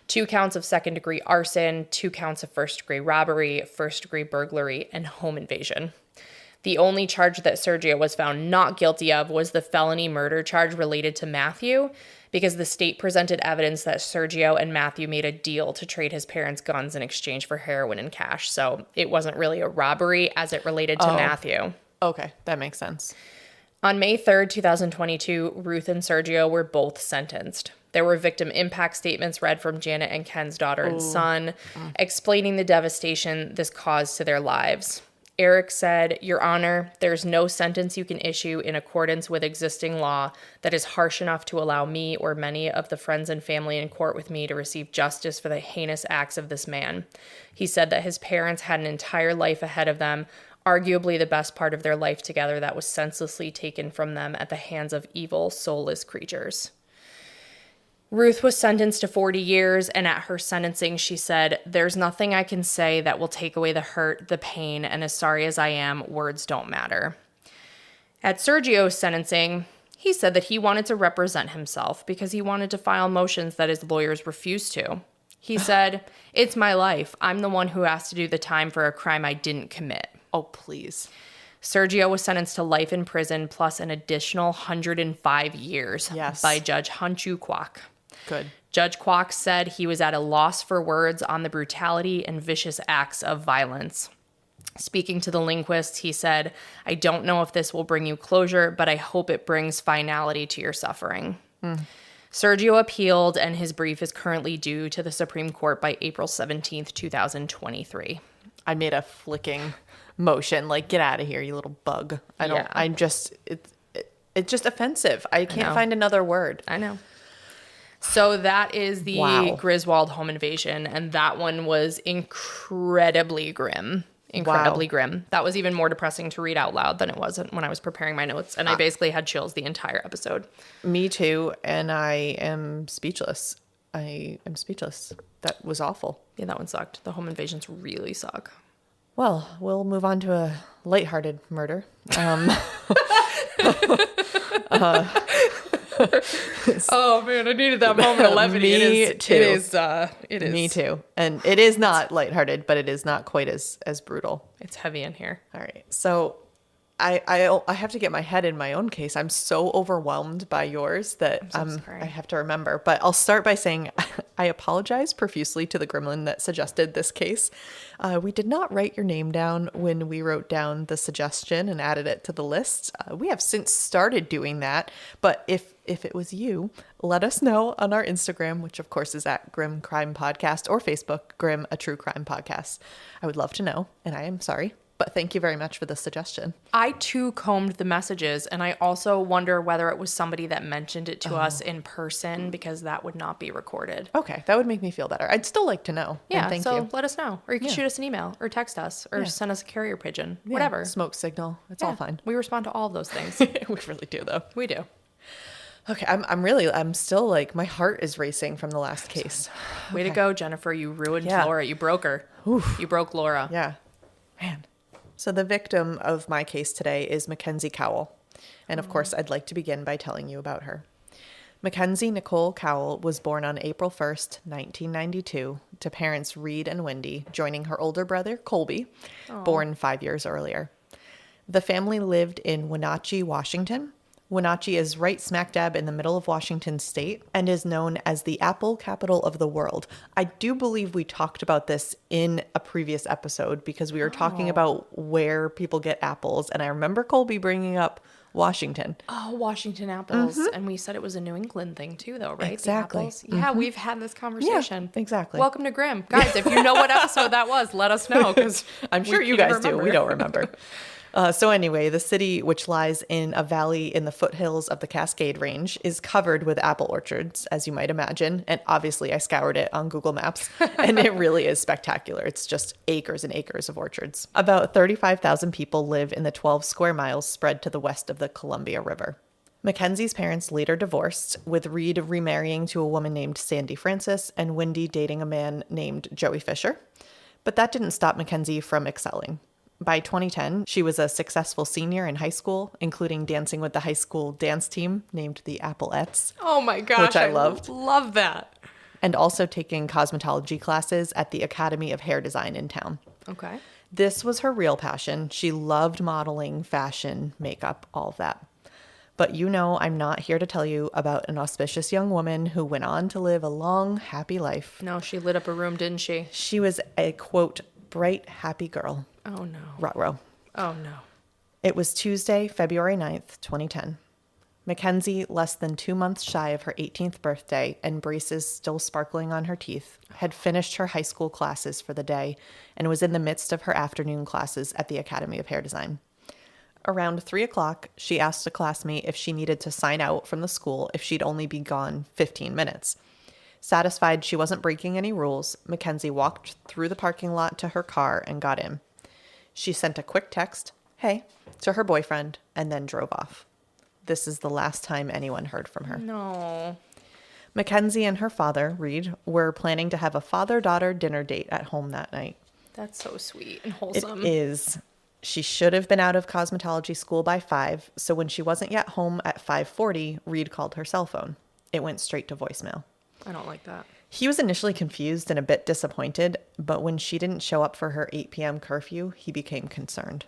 2 counts of second-degree arson, 2 counts of first-degree robbery, first-degree burglary, and home invasion. The only charge that Sergio was found not guilty of was the felony murder charge related to Matthew, because the state presented evidence that Sergio and Matthew made a deal to trade his parents' guns in exchange for heroin and cash. So it wasn't really a robbery as it related to Matthew. Okay, that makes sense. On May 3rd, 2022, Ruth and Sergio were both sentenced. There were victim impact statements read from Janet and Ken's daughter and son, explaining the devastation this caused to their lives. Eric said, "Your Honor, there's no sentence you can issue in accordance with existing law that is harsh enough to allow me or many of the friends and family in court with me to receive justice for the heinous acts of this man." He said that his parents had an entire life ahead of them, arguably the best part of their life together, that was senselessly taken from them at the hands of evil, soulless creatures. Ruth was sentenced to 40 years, and at her sentencing, she said, "There's nothing I can say that will take away the hurt, the pain, and as sorry as I am, words don't matter." At Sergio's sentencing, he said that he wanted to represent himself because he wanted to file motions that his lawyers refused to. He said, "It's my life. I'm the one who has to do the time for a crime I didn't commit." Oh, please. Sergio was sentenced to life in prison plus an additional 105 years by Judge Hunchu Kwok. Good. Judge Kwok said he was at a loss for words on the brutality and vicious acts of violence. Speaking to the Lindquists, he said, "I don't know if this will bring you closure, but I hope it brings finality to your suffering." Sergio appealed, and his brief is currently due to the Supreme Court by April 17th, 2023. I made a flicking motion. Like, get out of here, you little bug. It's just offensive. I can't find another word. I know. So that is the Griswold Home Invasion, and that one was incredibly grim. Incredibly grim. That was even more depressing to read out loud than it was when I was preparing my notes, and I basically had chills the entire episode. Me too, and I am speechless. That was awful. Yeah, that one sucked. The home invasions really suck. Well, we'll move on to a lighthearted murder. Oh man, I needed that moment of levity. Me too. It is. Me too. And it is not lighthearted, but it is not quite as brutal. It's heavy in here. All right. So I have to get my head in my own case. I'm so overwhelmed by yours that I have to remember. But I'll start by saying I apologize profusely to the gremlin that suggested this case. We did not write your name down when we wrote down the suggestion and added it to the list. We have since started doing that. But if it was you, let us know on our Instagram, which of course is at Grim Crime Podcast, or Facebook, Grim, a True Crime Podcast. I would love to know, and I am sorry. But thank you very much for the suggestion. I too combed the messages, and I also wonder whether it was somebody that mentioned it to us in person, because that would not be recorded. Okay, that would make me feel better. I'd still like to know. Yeah, thank you. Let us know. Or you can shoot us an email, or text us, or send us a carrier pigeon, whatever. Smoke signal. It's all fine. We respond to all of those things. We really do, though. We do. Okay, I'm still like, my heart is racing from the last case. Way to go, Jennifer. You ruined Laura. You broke her. Oof. You broke Laura. Yeah. Man. So the victim of my case today is Mackenzie Cowell. And of course, I'd like to begin by telling you about her. Mackenzie Nicole Cowell was born on April 1st, 1992, to parents Reed and Wendy, joining her older brother, Colby, born 5 years earlier. The family lived in Wenatchee, Washington. Wenatchee is right smack dab in the middle of Washington state and is known as the apple capital of the world. I do believe we talked about this in a previous episode because we were talking about where people get apples. And I remember Colby bringing up Washington. Oh, Washington apples. Mm-hmm. And we said it was a New England thing too, though, right? Exactly. Yeah, we've had this conversation. Yeah, exactly. Welcome to Grimm. Guys, if you know what episode that was, let us know, because I'm sure you guys do. We don't remember. So anyway, the city, which lies in a valley in the foothills of the Cascade Range, is covered with apple orchards, as you might imagine. And obviously, I scoured it on Google Maps, and it really is spectacular. It's just acres and acres of orchards. About 35,000 people live in the 12 square miles spread to the west of the Columbia River. Mackenzie's parents later divorced, with Reed remarrying to a woman named Sandy Francis and Wendy dating a man named Joey Fisher. But that didn't stop Mackenzie from excelling. By 2010, she was a successful senior in high school, including dancing with the high school dance team named the Appleettes. Oh my gosh, which I loved. Love that. And also taking cosmetology classes at the Academy of Hair Design in town. Okay. This was her real passion. She loved modeling, fashion, makeup, all of that. But I'm not here to tell you about an auspicious young woman who went on to live a long, happy life. No, she lit up a room, didn't she? She was a, quote, bright, happy girl. Oh, no. Ruh-roh. Oh, no. It was Tuesday, February 9th, 2010. Mackenzie, less than 2 months shy of her 18th birthday and braces still sparkling on her teeth, had finished her high school classes for the day and was in the midst of her afternoon classes at the Academy of Hair Design. Around 3 o'clock, she asked a classmate if she needed to sign out from the school if she'd only be gone 15 minutes. Satisfied she wasn't breaking any rules, Mackenzie walked through the parking lot to her car and got in. She sent a quick text, "Hey," to her boyfriend, and then drove off. This is the last time anyone heard from her. No. Mackenzie and her father, Reed, were planning to have a father-daughter dinner date at home that night. That's so sweet and wholesome. It is. She should have been out of cosmetology school by 5, so when she wasn't yet home at 5:40, Reed called her cell phone. It went straight to voicemail. I don't like that. He was initially confused and a bit disappointed, but when she didn't show up for her 8 p.m. curfew, he became concerned.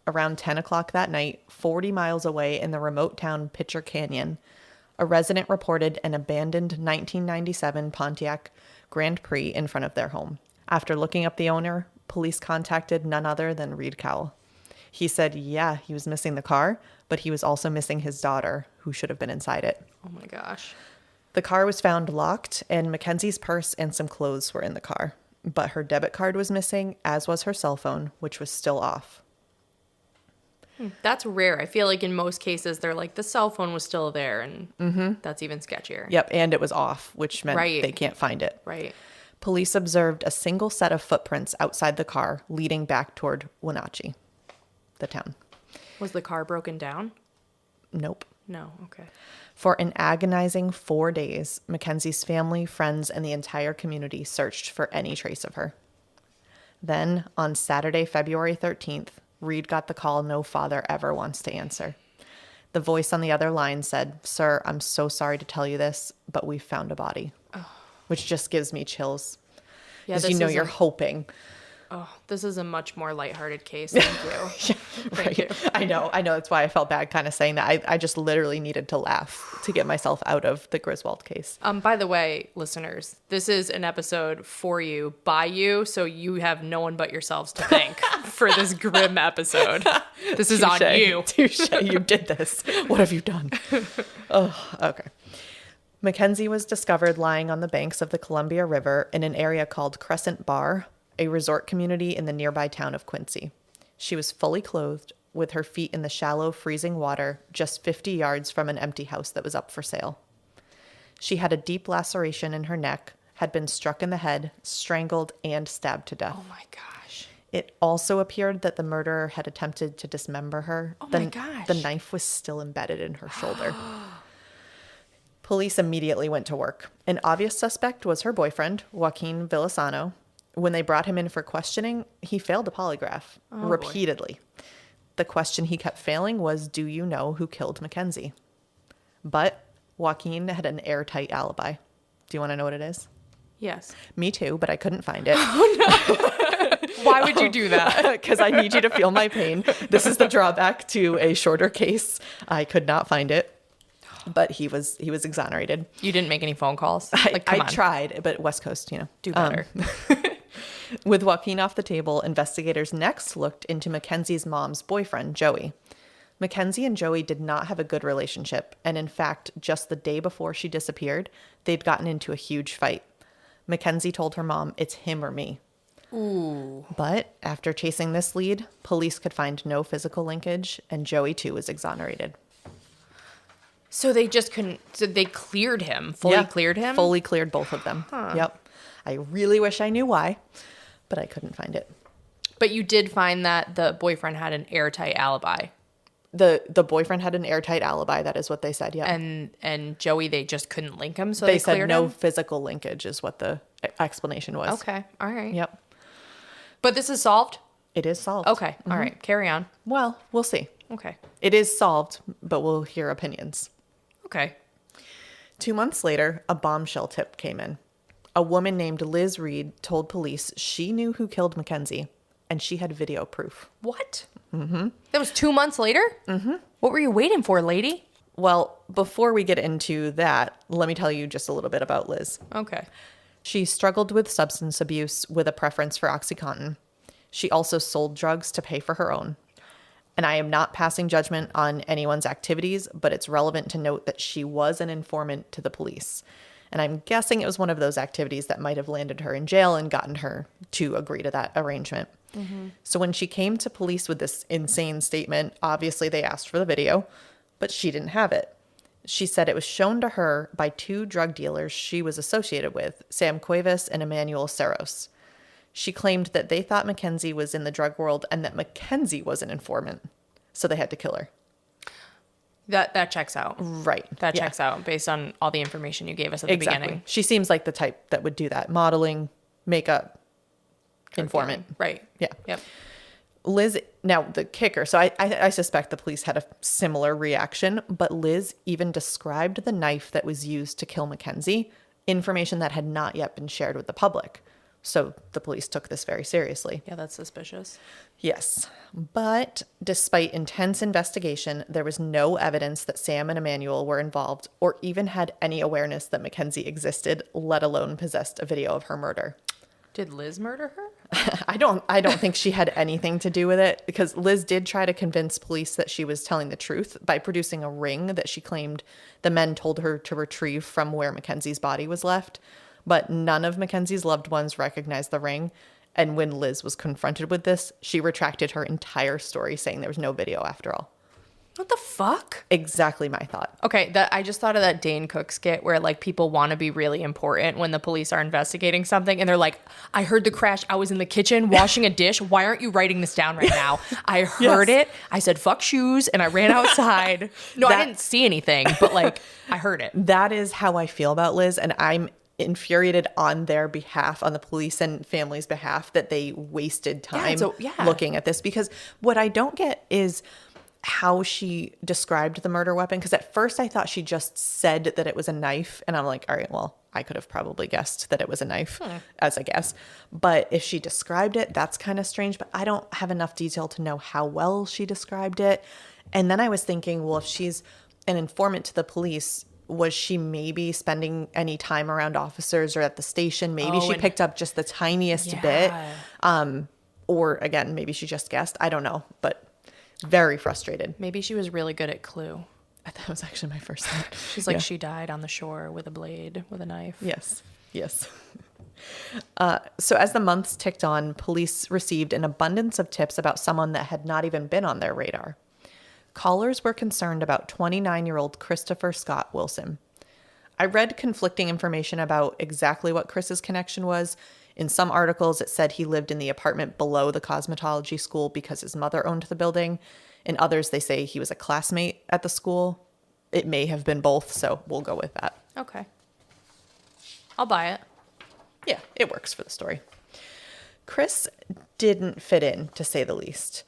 Around 10 o'clock that night, 40 miles away in the remote town Pitcher Canyon, a resident reported an abandoned 1997 Pontiac Grand Prix in front of their home. After looking up the owner, police contacted none other than Reed Cowell. He said, yeah, he was missing the car, but he was also missing his daughter, who should have been inside it. Oh my gosh. The car was found locked, and Mackenzie's purse and some clothes were in the car. but her debit card was missing, as was her cell phone, which was still off. That's rare. I feel like in most cases, they're like, the cell phone was still there, and that's even sketchier. Yep, and it was off, which meant Right. they can't find it. Right. Police observed a single set of footprints outside the car leading back toward Wenatchee, the town. Was the car broken down? Nope. No. Okay. For an agonizing 4 days, Mackenzie's family, friends, and the entire community searched for any trace of her. Then, on Saturday, February 13th, Reed got the call no father ever wants to answer. The voice on the other line said, "Sir, I'm so sorry to tell you this, but we've found a body." Oh. Which just gives me chills. Yeah, Because you're hoping. Oh, this is a much more lighthearted case. Thank you. Thank you. I know. That's why I felt bad kind of saying that. I just literally needed to laugh to get myself out of the Griswold case. By the way, listeners, this is an episode for you, by you, so you have no one but yourselves to thank for this grim episode. This is on you. Touche. You did this. What have you done? Oh, okay. Mackenzie was discovered lying on the banks of the Columbia River in an area called Crescent Bar, a resort community in the nearby town of Quincy. She was fully clothed, with her feet in the shallow, freezing water, just 50 yards from an empty house that was up for sale. She had a deep laceration in her neck, had been struck in the head, strangled, and stabbed to death. Oh my gosh. It also appeared that the murderer had attempted to dismember her. Oh my gosh. The knife was still embedded in her shoulder. Police immediately went to work. An obvious suspect was her boyfriend, Joaquin Villasano. When they brought him in for questioning, he failed a polygraph repeatedly. Boy. The question he kept failing was, "Do you know who killed Mackenzie?" But Joaquin had an airtight alibi. Do you want to know what it is? Yes. Me too, but I couldn't find it. Oh, no. Why would you do that? Because I need you to feel my pain. This is the drawback to a shorter case. I could not find it. But he was exonerated. You didn't make any phone calls? I tried, but West Coast, do better. With Joaquin off the table, investigators next looked into Mackenzie's mom's boyfriend, Joey. Mackenzie and Joey did not have a good relationship, and in fact, just the day before she disappeared, they'd gotten into a huge fight. Mackenzie told her mom, "It's him or me." Ooh. But after chasing this lead, police could find no physical linkage, and Joey too was exonerated. So they just couldn't, so they cleared him, fully cleared him? Fully cleared both of them. Huh. Yep. I really wish I knew why, but I couldn't find it. But you did find that the boyfriend had an airtight alibi. The boyfriend had an airtight alibi. That is what they said. Yeah. And Joey, they just couldn't link him. So they said cleared no him? physical linkage is what the explanation was. Okay. All right. Yep. But this is solved? It is solved. Okay. All right. Carry on. Well, we'll see. Okay. It is solved, but we'll hear opinions. Okay. 2 months later, a bombshell tip came in. A woman named Liz Reed told police she knew who killed Mackenzie, and she had video proof. What? Mm-hmm. That was 2 months later? Mm-hmm. What were you waiting for, lady? Well, before we get into that, let me tell you just a little bit about Liz. Okay. She struggled with substance abuse with a preference for OxyContin. She also sold drugs to pay for her own. And I am not passing judgment on anyone's activities, but it's relevant to note that she was an informant to the police. And I'm guessing it was one of those activities that might have landed her in jail and gotten her to agree to that arrangement. Mm-hmm. So when she came to police with this insane statement, obviously they asked for the video, but she didn't have it. She said it was shown to her by 2 drug dealers she was associated with, Sam Cuevas and Emmanuel Serros. She claimed that they thought Mackenzie was in the drug world and that Mackenzie was an informant. So they had to kill her. That checks out. Right. That checks out based on all the information you gave us at the beginning. She seems like the type that would do that. Modeling, makeup, informant. Right. Yeah. Yep. Liz, now the kicker, so I suspect the police had a similar reaction, but Liz even described the knife that was used to kill Mackenzie, information that had not yet been shared with the public. So the police took this very seriously. Yeah, that's suspicious. Yes. But despite intense investigation, there was no evidence that Sam and Emmanuel were involved or even had any awareness that Mackenzie existed, let alone possessed a video of her murder. Did Liz murder her? I don't think she had anything to do with it, because Liz did try to convince police that she was telling the truth by producing a ring that she claimed the men told her to retrieve from where Mackenzie's body was left. but none of Mackenzie's loved ones recognized the ring. And when Liz was confronted with this, she retracted her entire story, saying there was no video after all. What the fuck? Exactly my thought. Okay, I just thought of that Dane Cook skit where like people want to be really important when the police are investigating something and they're like, I heard the crash. I was in the kitchen washing a dish. Why aren't you writing this down right now? I heard it. I said, fuck shoes. And I ran outside. No, I didn't see anything, but like I heard it. That is how I feel about Liz. And I'm infuriated on their behalf, on the police and family's behalf, that they wasted time looking at this. Because what I don't get is how she described the murder weapon. Because at first I thought she just said that it was a knife. And I'm like, all right, well, I could have probably guessed that it was a knife as a guess. But if she described it, that's kind of strange. But I don't have enough detail to know how well she described it. And then I was thinking, well, if she's an informant to the police, was she maybe spending any time around officers or at the station? Maybe she picked up just the tiniest bit. Or again, maybe she just guessed. I don't know. But very frustrated. Maybe she was really good at Clue. That was actually my first thought. She's like, she died on the shore with a blade, with a knife. Yes. So as the months ticked on, police received an abundance of tips about someone that had not even been on their radar. Callers were concerned about 29-year-old Christopher Scott Wilson. I read conflicting information about exactly what Chris's connection was. In some articles, it said he lived in the apartment below the cosmetology school because his mother owned the building. In others, they say he was a classmate at the school. It may have been both, so we'll go with that. Okay. I'll buy it. Yeah, it works for the story. Chris didn't fit in, to say the least.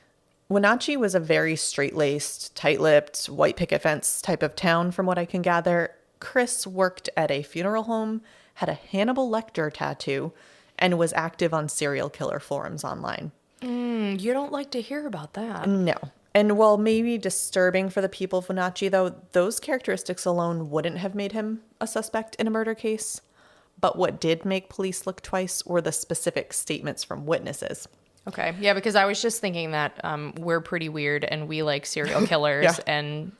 Wenatchee was a very straight-laced, tight-lipped, white picket fence type of town, from what I can gather. Chris worked at a funeral home, had a Hannibal Lecter tattoo, and was active on serial killer forums online. You don't like to hear about that. No. And while maybe disturbing for the people of Wenatchee, though, those characteristics alone wouldn't have made him a suspect in a murder case. But what did make police look twice were the specific statements from witnesses. Okay. Yeah, because I was just thinking that we're pretty weird and we like serial killers. And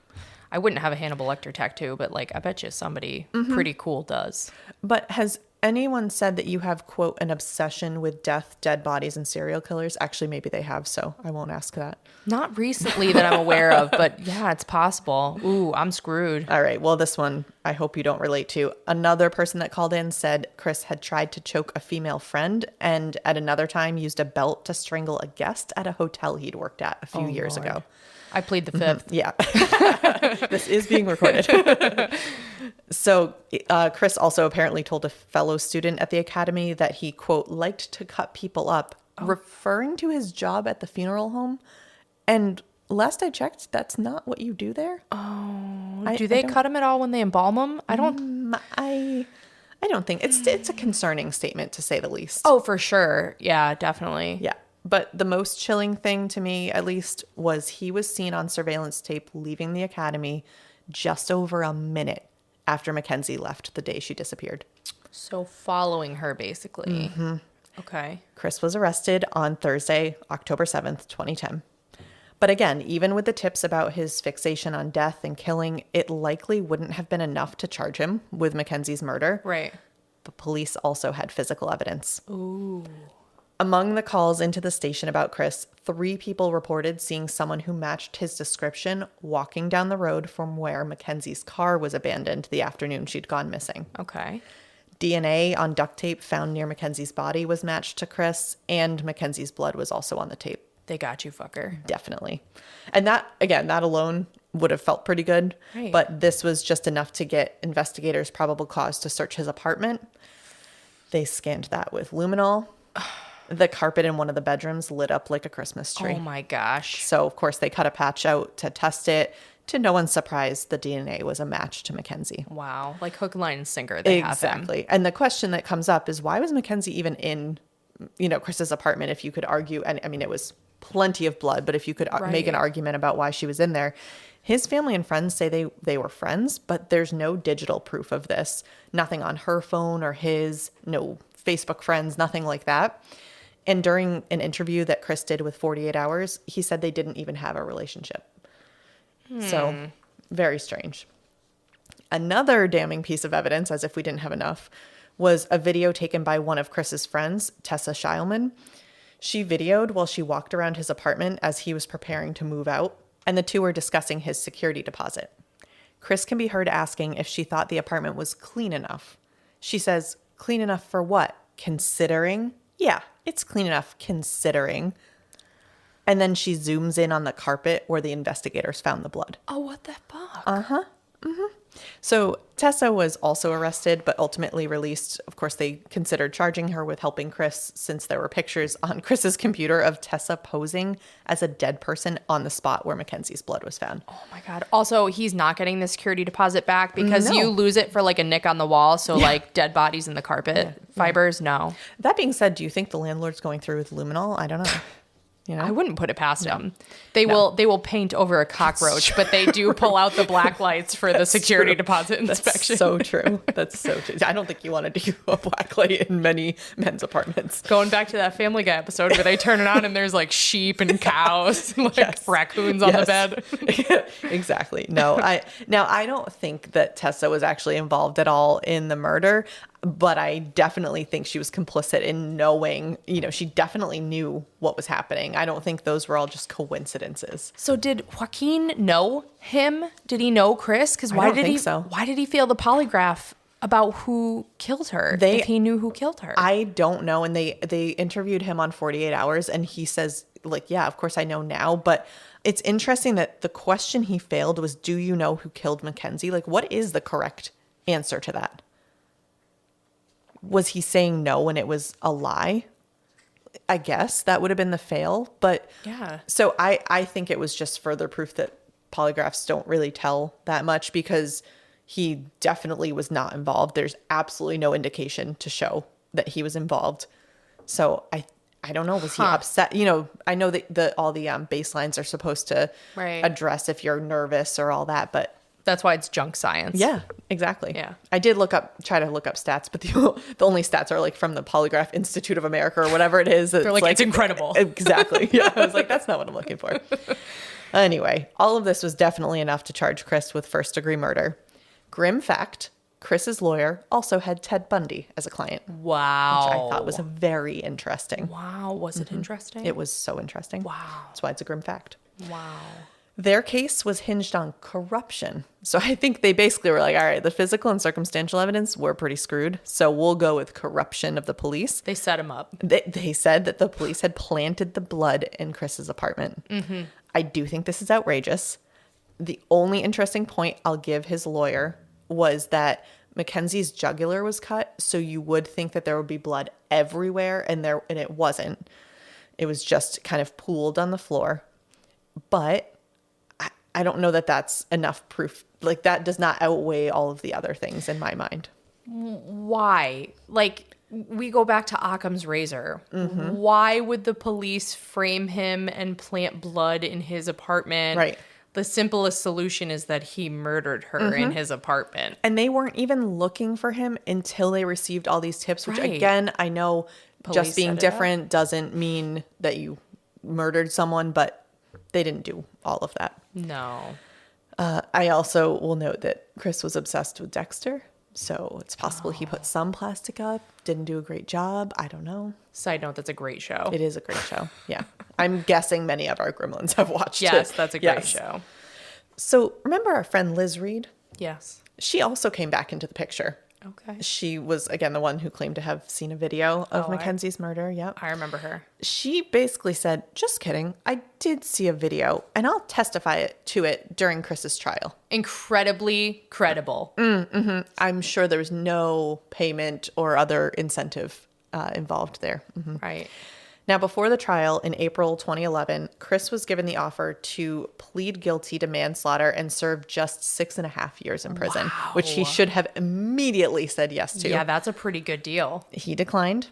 I wouldn't have a Hannibal Lecter tattoo, but like I bet you somebody pretty cool does. But has anyone said that you have, quote, an obsession with death, dead bodies, and serial killers? Actually, maybe they have, so I won't ask that. Not recently that I'm aware of, but yeah, it's possible. Ooh, I'm screwed. All right. Well, this one I hope you don't relate to. Another person that called in said Chris had tried to choke a female friend and at another time used a belt to strangle a guest at a hotel he'd worked at a few years ago. I plead the fifth. Yeah. This is being recorded. So Chris also apparently told a fellow student at the academy that he, quote, liked to cut people up, referring to his job at the funeral home. And last I checked, that's not what you do there. Oh, do they cut them at all when they embalm them? I don't. I don't think it's a concerning statement, to say the least. Oh, for sure. Yeah, definitely. Yeah. But the most chilling thing to me, at least, was he was seen on surveillance tape leaving the academy just over a minute after Mackenzie left the day she disappeared. So following her, basically. Okay. Chris was arrested on Thursday, October 7th, 2010. But again, even with the tips about his fixation on death and killing, it likely wouldn't have been enough to charge him with Mackenzie's murder. Right. The police also had physical evidence. Ooh. Among the calls into the station about Chris, 3 people reported seeing someone who matched his description walking down the road from where Mackenzie's car was abandoned the afternoon she'd gone missing. Okay. DNA on duct tape found near Mackenzie's body was matched to Chris, and Mackenzie's blood was also on the tape. They got you, fucker. Definitely. And that, again, that alone would have felt pretty good. Right. But this was just enough to get investigators probable cause to search his apartment. They scanned that with luminol. The carpet in one of the bedrooms lit up like a Christmas tree. Oh my gosh. So, of course, they cut a patch out to test it. To no one's surprise, the DNA was a match to Mackenzie. Wow. Like hook, line, and sinker. They Exactly. have him. And the question that comes up is, why was Mackenzie even in, Chris's apartment? If you could argue, and I mean, it was plenty of blood, but if you could make an argument about why she was in there. His family and friends say they were friends, but there's no digital proof of this. Nothing on her phone or his, no Facebook friends, nothing like that. And during an interview that Chris did with 48 Hours, he said they didn't even have a relationship. So, very strange. Another damning piece of evidence, as if we didn't have enough, was a video taken by one of Chris's friends, Tessa Scheilman. She videoed while she walked around his apartment as he was preparing to move out, and the two were discussing his security deposit. Chris can be heard asking if she thought the apartment was clean enough. She says, clean enough for what? Considering? Yeah, it's clean enough considering. And then she zooms in on the carpet where the investigators found the blood. Oh, what the fuck? Uh-huh. Mm-hmm. So Tessa was also arrested, but ultimately released. Of course, they considered charging her with helping Chris, since there were pictures on Chris's computer of Tessa posing as a dead person on the spot where Mackenzie's blood was found. Oh my God. Also, he's not getting the security deposit back because you lose it for like a nick on the wall. So like dead bodies in the carpet fibers. No. That being said, do you think the landlord's going through with luminol? I don't know. You know? I wouldn't put it past them. They will paint over a cockroach, but they do pull out the black lights for the security deposit inspection. That's so true. That's so true. I don't think you want to do a black light in many men's apartments. Going back to that Family Guy episode where they turn it on and there's like sheep and cows and like raccoons on the bed. Exactly. No, I don't think that Tessa was actually involved at all in the murder, but I definitely think she was complicit in knowing, she definitely knew what was happening. I don't think those were all just coincidences. So did Joaquin know him? Did he know Chris? Because I don't think so. Why did he fail the polygraph about who killed her if he knew who killed her? I don't know. And they interviewed him on 48 Hours and he says, like, yeah, of course I know now. But it's interesting that the question he failed was, do you know who killed Mackenzie? Like, what is the correct answer to that? Was he saying no when it was a lie? I guess that would have been the fail. But yeah. So I think it was just further proof that polygraphs don't really tell that much, because he definitely was not involved. There's absolutely no indication to show that he was involved. So I don't know. Was he upset? I know that all the baselines are supposed to address if you're nervous or all that, but that's why it's junk science. Yeah, exactly. Yeah. I did try to look up stats, but the only stats are like from the Polygraph Institute of America or whatever it is. They're like, it's incredible. Exactly. Yeah. I was like, that's not what I'm looking for. Anyway, all of this was definitely enough to charge Chris with first-degree murder. Grim fact, Chris's lawyer also had Ted Bundy as a client. Wow. Which I thought was very interesting. Wow. Was it interesting? It was so interesting. Wow. That's why it's a grim fact. Wow. Their case was hinged on corruption. So I think they basically were like, all right, the physical and circumstantial evidence, we're pretty screwed. So we'll go with corruption of the police. They set him up. They said that the police had planted the blood in Chris's apartment. Mm-hmm. I do think this is outrageous. The only interesting point I'll give his lawyer was that Mackenzie's jugular was cut. So you would think that there would be blood everywhere, and it wasn't. It was just kind of pooled on the floor. But I don't know that that's enough proof. Like, that does not outweigh all of the other things in my mind. Why? Like, we go back to Occam's razor. Mm-hmm. Why would the police frame him and plant blood in his apartment? Right. The simplest solution is that he murdered her in his apartment. And they weren't even looking for him until they received all these tips, which again, I know just being different doesn't mean that you murdered someone, but they didn't do all of that. No. I also will note that Chris was obsessed with Dexter. So it's possible he put some plastic up, didn't do a great job. I don't know. Side note, that's a great show. It is a great show. Yeah. I'm guessing many of our gremlins have watched it. Yes, that's a great show. So remember our friend Liz Reed? Yes. She also came back into the picture. Okay. She was, again, the one who claimed to have seen a video of Mackenzie's murder. Yep. I remember her. She basically said, just kidding. I did see a video and I'll testify to it during Chris's trial. Incredibly credible. Mm-hmm. I'm sure there was no payment or other incentive involved there. Mm-hmm. Right. Now, before the trial in April 2011, Chris was given the offer to plead guilty to manslaughter and serve just 6.5 years in prison, which he should have immediately said yes to. Yeah, that's a pretty good deal. He declined,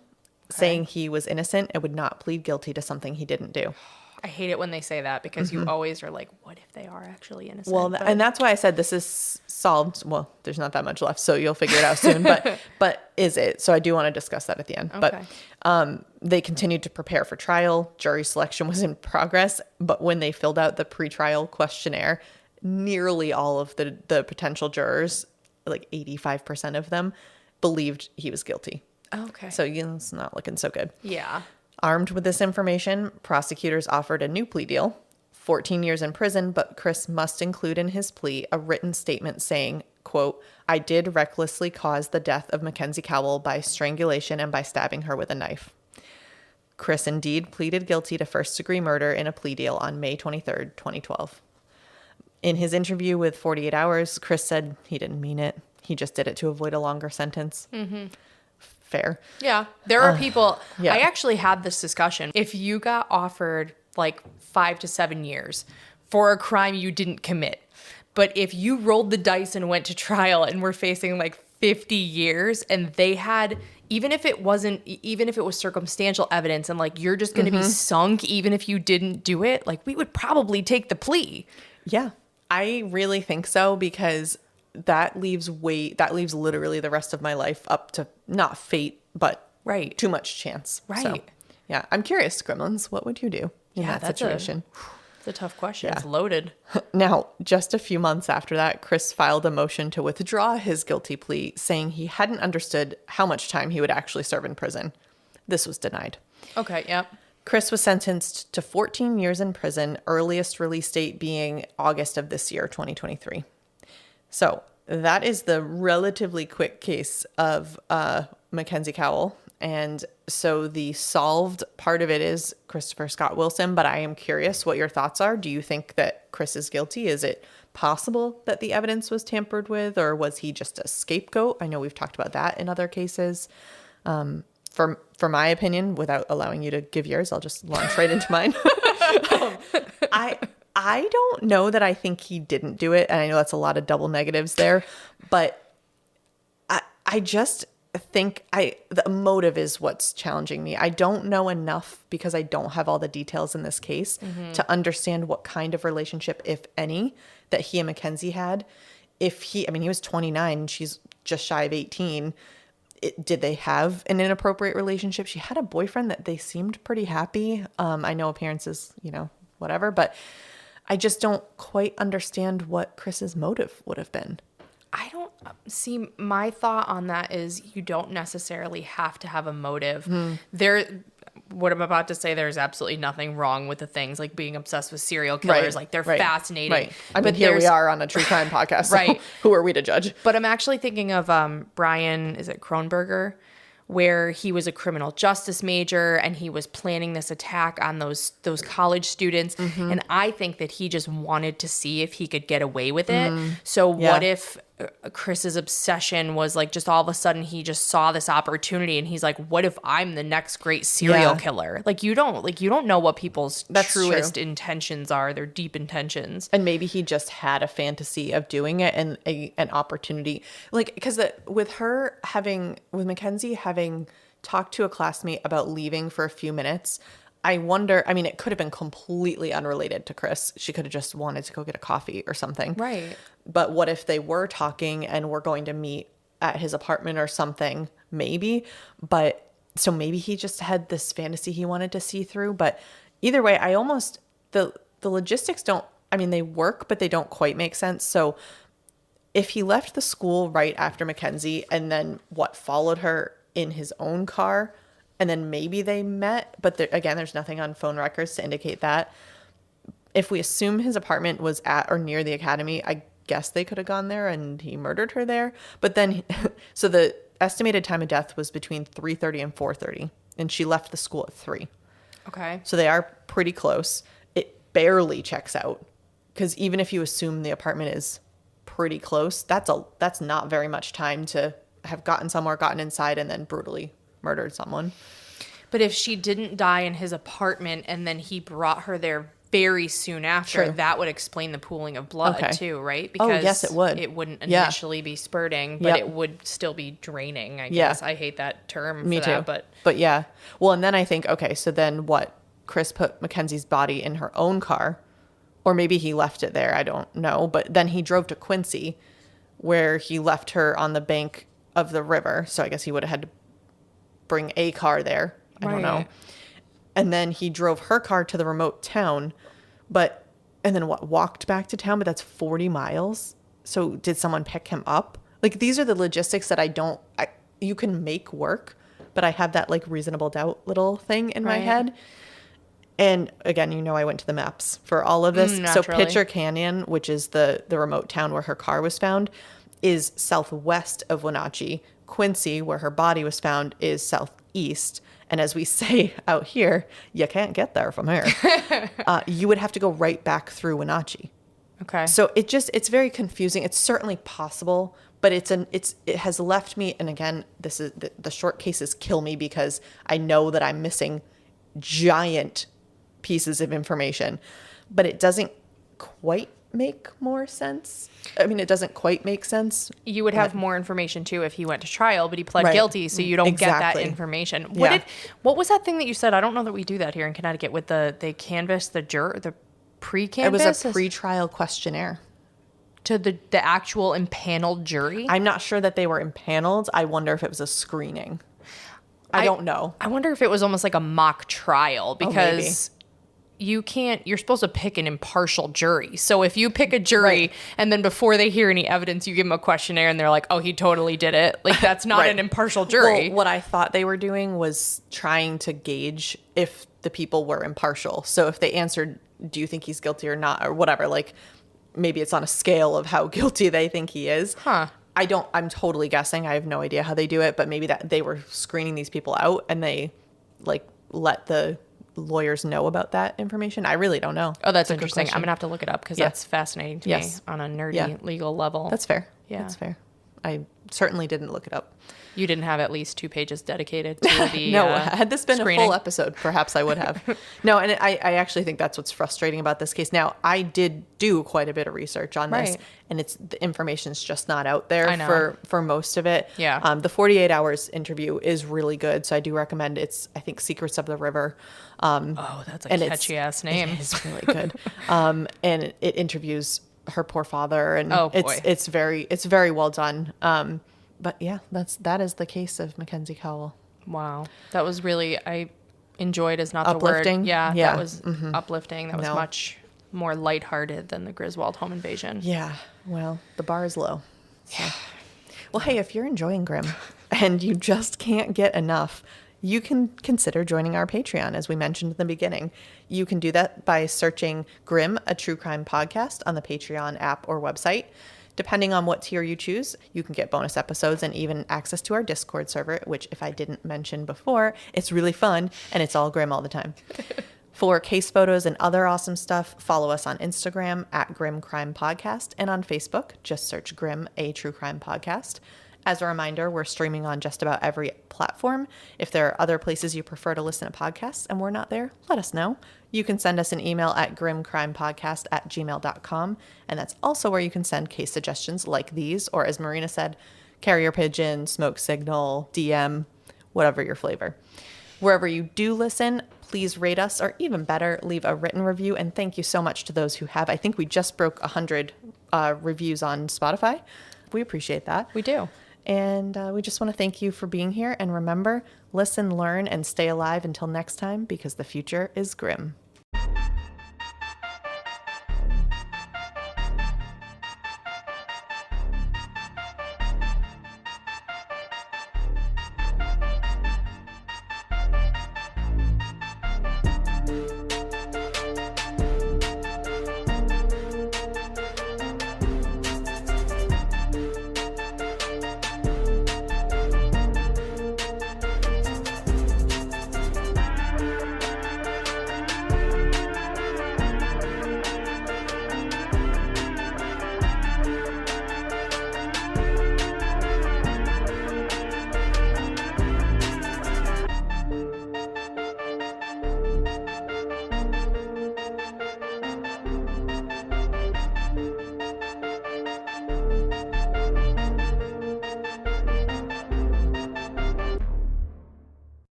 saying he was innocent and would not plead guilty to something he didn't do. I hate it when they say that because you always are like, what if they are actually innocent? Well, and that's why I said this is solved. Well, there's not that much left, so you'll figure it out soon. But is it? So I do want to discuss that at the end. Okay. But they continued to prepare for trial. Jury selection was in progress. But when they filled out the pretrial questionnaire, nearly all of the potential jurors like 85% of them believed he was guilty. Okay. So it's not looking so good. Yeah. Armed with this information, prosecutors offered a new plea deal, 14 years in prison, but Chris must include in his plea a written statement saying, quote, "I did recklessly cause the death of Mackenzie Cowell by strangulation and by stabbing her with a knife." Chris indeed pleaded guilty to first-degree murder in a plea deal on May 23rd, 2012. In his interview with 48 Hours, Chris said he didn't mean it. He just did it to avoid a longer sentence. Mm-hmm. Fair. Yeah. There are people. yeah. I actually had this discussion. If you got offered like 5 to 7 years for a crime you didn't commit, but if you rolled the dice and went to trial and were facing like 50 years and they had, even if it was circumstantial evidence and like you're just going to be sunk even if you didn't do it, like we would probably take the plea. Yeah, I really think so, because that leaves literally the rest of my life up to not fate, but Right. too much chance. Right. So, yeah, I'm curious, Gremlins, what would you do in that situation? It's a tough question. Yeah. It's loaded. Now, just a few months after that, Chris filed a motion to withdraw his guilty plea, saying he hadn't understood how much time he would actually serve in prison. This was denied. Okay. Yep. Chris was sentenced to 14 years in prison, earliest release date being August of this year, 2023. So that is the relatively quick case of Mackenzie Cowell. And so the solved part of it is Christopher Scott Wilson, but I am curious what your thoughts are. Do you think that Chris is guilty? Is it possible that the evidence was tampered with, or was he just a scapegoat? I know we've talked about that in other cases. For my opinion, without allowing you to give yours, I'll just launch right into mine. I don't know that I think he didn't do it, and I know that's a lot of double negatives there, but I just think the motive is what's challenging me. I don't know enough, because I don't have all the details in this case, to understand what kind of relationship, if any, that he and Mackenzie had. He was 29 and she's just shy of 18. Did they have an inappropriate relationship? She had a boyfriend that they seemed pretty happy. I know appearances, whatever, but I just don't quite understand what Chris's motive would have been. I don't see, my thought on that is you don't necessarily have to have a motive. What I'm about to say, there's absolutely nothing wrong with the things like being obsessed with serial killers. Right, like they're right, fascinating. Right. I mean, here we are on a true crime podcast. So Right. Who are we to judge? But I'm actually thinking of Brian, is it Kronberger? Where he was a criminal justice major and he was planning this attack on those college students. And I think that he just wanted to see if he could get away with it. So what if Chris's obsession was like just all of a sudden he just saw this opportunity and he's like, what if I'm the next great serial killer? Like you don't know what people's truest intentions are, their deep intentions. And maybe he just had a fantasy of doing it and an opportunity. Like, because with Mackenzie having talked to a classmate about leaving for a few minutes, I wonder, it could have been completely unrelated to Chris. She could have just wanted to go get a coffee or something. Right. But what if they were talking and were going to meet at his apartment or something? Maybe. But so maybe he just had this fantasy he wanted to see through. But either way, the logistics don't, they work, but they don't quite make sense. So if he left the school right after Mackenzie and then followed her in his own car, and then maybe they met, but there's nothing on phone records to indicate that. If we assume his apartment was at or near the academy, I guess they could have gone there and he murdered her there. But then, so the estimated time of death was between 3:30 and 4:30, and she left the school at 3. Okay. So they are pretty close. It barely checks out, because even if you assume the apartment is pretty close, that's not very much time to have gotten inside and then brutally murdered someone. But if she didn't die in his apartment and then he brought her there very soon after, that would explain the pooling of blood too, right? Because yes, it would. It wouldn't initially be spurting, but it would still be draining, I guess. I hate that term Me for too. that, but yeah. Well, and then I think, okay, so then what? Chris put Mackenzie's body in her own car, or maybe he left it there. I don't know. But then he drove to Quincy, where he left her on the bank of the river. So I guess he would have had to bring a car there. I don't know. And then he drove her car to the remote town, and then walked back to town, but that's 40 miles. So did someone pick him up? Like, these are the logistics that you can make work, but I have that like reasonable doubt little thing in my head. And again, I went to the maps for all of this. So Pitcher Canyon, which is the remote town where her car was found, is southwest of Wenatchee. Quincy, where her body was found, is southeast. And as we say out here, you can't get there from here. You would have to go right back through Wenatchee. Okay. So it's very confusing. It's certainly possible, but it has left me. And again, this is the short cases kill me because I know that I'm missing giant pieces of information, but it doesn't quite make more sense. I mean, it doesn't quite make sense. You would have more information too if he went to trial, but he pled guilty, so you don't get that information. What was that thing that you said? I don't know that we do that here in Connecticut with they canvass the pre-canvass. It was a pre-trial questionnaire to the actual impaneled jury. I'm not sure that they were impaneled. I wonder if it was a screening. I don't know. I wonder if it was almost like a mock trial because you're supposed to pick an impartial jury. So if you pick a jury and then before they hear any evidence, you give them a questionnaire and they're like, oh, he totally did it. Like, that's not an impartial jury. Well, what I thought they were doing was trying to gauge if the people were impartial. So if they answered, do you think he's guilty or not, or whatever, like maybe it's on a scale of how guilty they think he is. I'm totally guessing. I have no idea how they do it, but maybe that they were screening these people out and they like let the lawyers know about that information. I really don't know. Oh, that's interesting. I'm gonna have to look it up because that's fascinating to me on a nerdy legal level. That's fair. Yeah, that's fair. I certainly didn't look it up. You didn't have at least 2 pages dedicated to the no, had this been screening. A full episode, perhaps I would have. No, and I actually think that's what's frustrating about this case. Now, I did do quite a bit of research on this, and the information's just not out there for most of it. Yeah. The 48 Hours interview is really good, so I do recommend it's, I think, Secrets of the River. That's a catchy-ass name. It is really good. And it interviews her poor father, and it's very well done. But yeah, that is the case of Mackenzie Cowell. Wow. That was really, I enjoyed is not uplifting. The word. Yeah. That was uplifting. That was much more lighthearted than the Griswold Home Invasion. Yeah. Well, the bar is low. So. Yeah. Well, hey, if you're enjoying Grimm and you just can't get enough, you can consider joining our Patreon, as we mentioned in the beginning. You can do that by searching Grimm, a true crime podcast, on the Patreon app or website. Depending on what tier you choose, you can get bonus episodes and even access to our Discord server, which, if I didn't mention before, it's really fun and it's all Grimm all the time. For case photos and other awesome stuff, follow us on Instagram at Grimm Crime Podcast, and on Facebook, just search Grimm, a true crime podcast. As a reminder, we're streaming on just about every platform. If there are other places you prefer to listen to podcasts and we're not there, let us know. You can send us an email at grimmcrimepodcast@gmail.com, and that's also where you can send case suggestions like these, or as Marina said, carrier pigeon, smoke signal, DM, whatever your flavor. Wherever you do listen, please rate us, or even better, leave a written review, and thank you so much to those who have. I think we just broke 100 reviews on Spotify. We appreciate that. We do. And we just want to thank you for being here. And remember, listen, learn, and stay alive until next time, because the future is grim.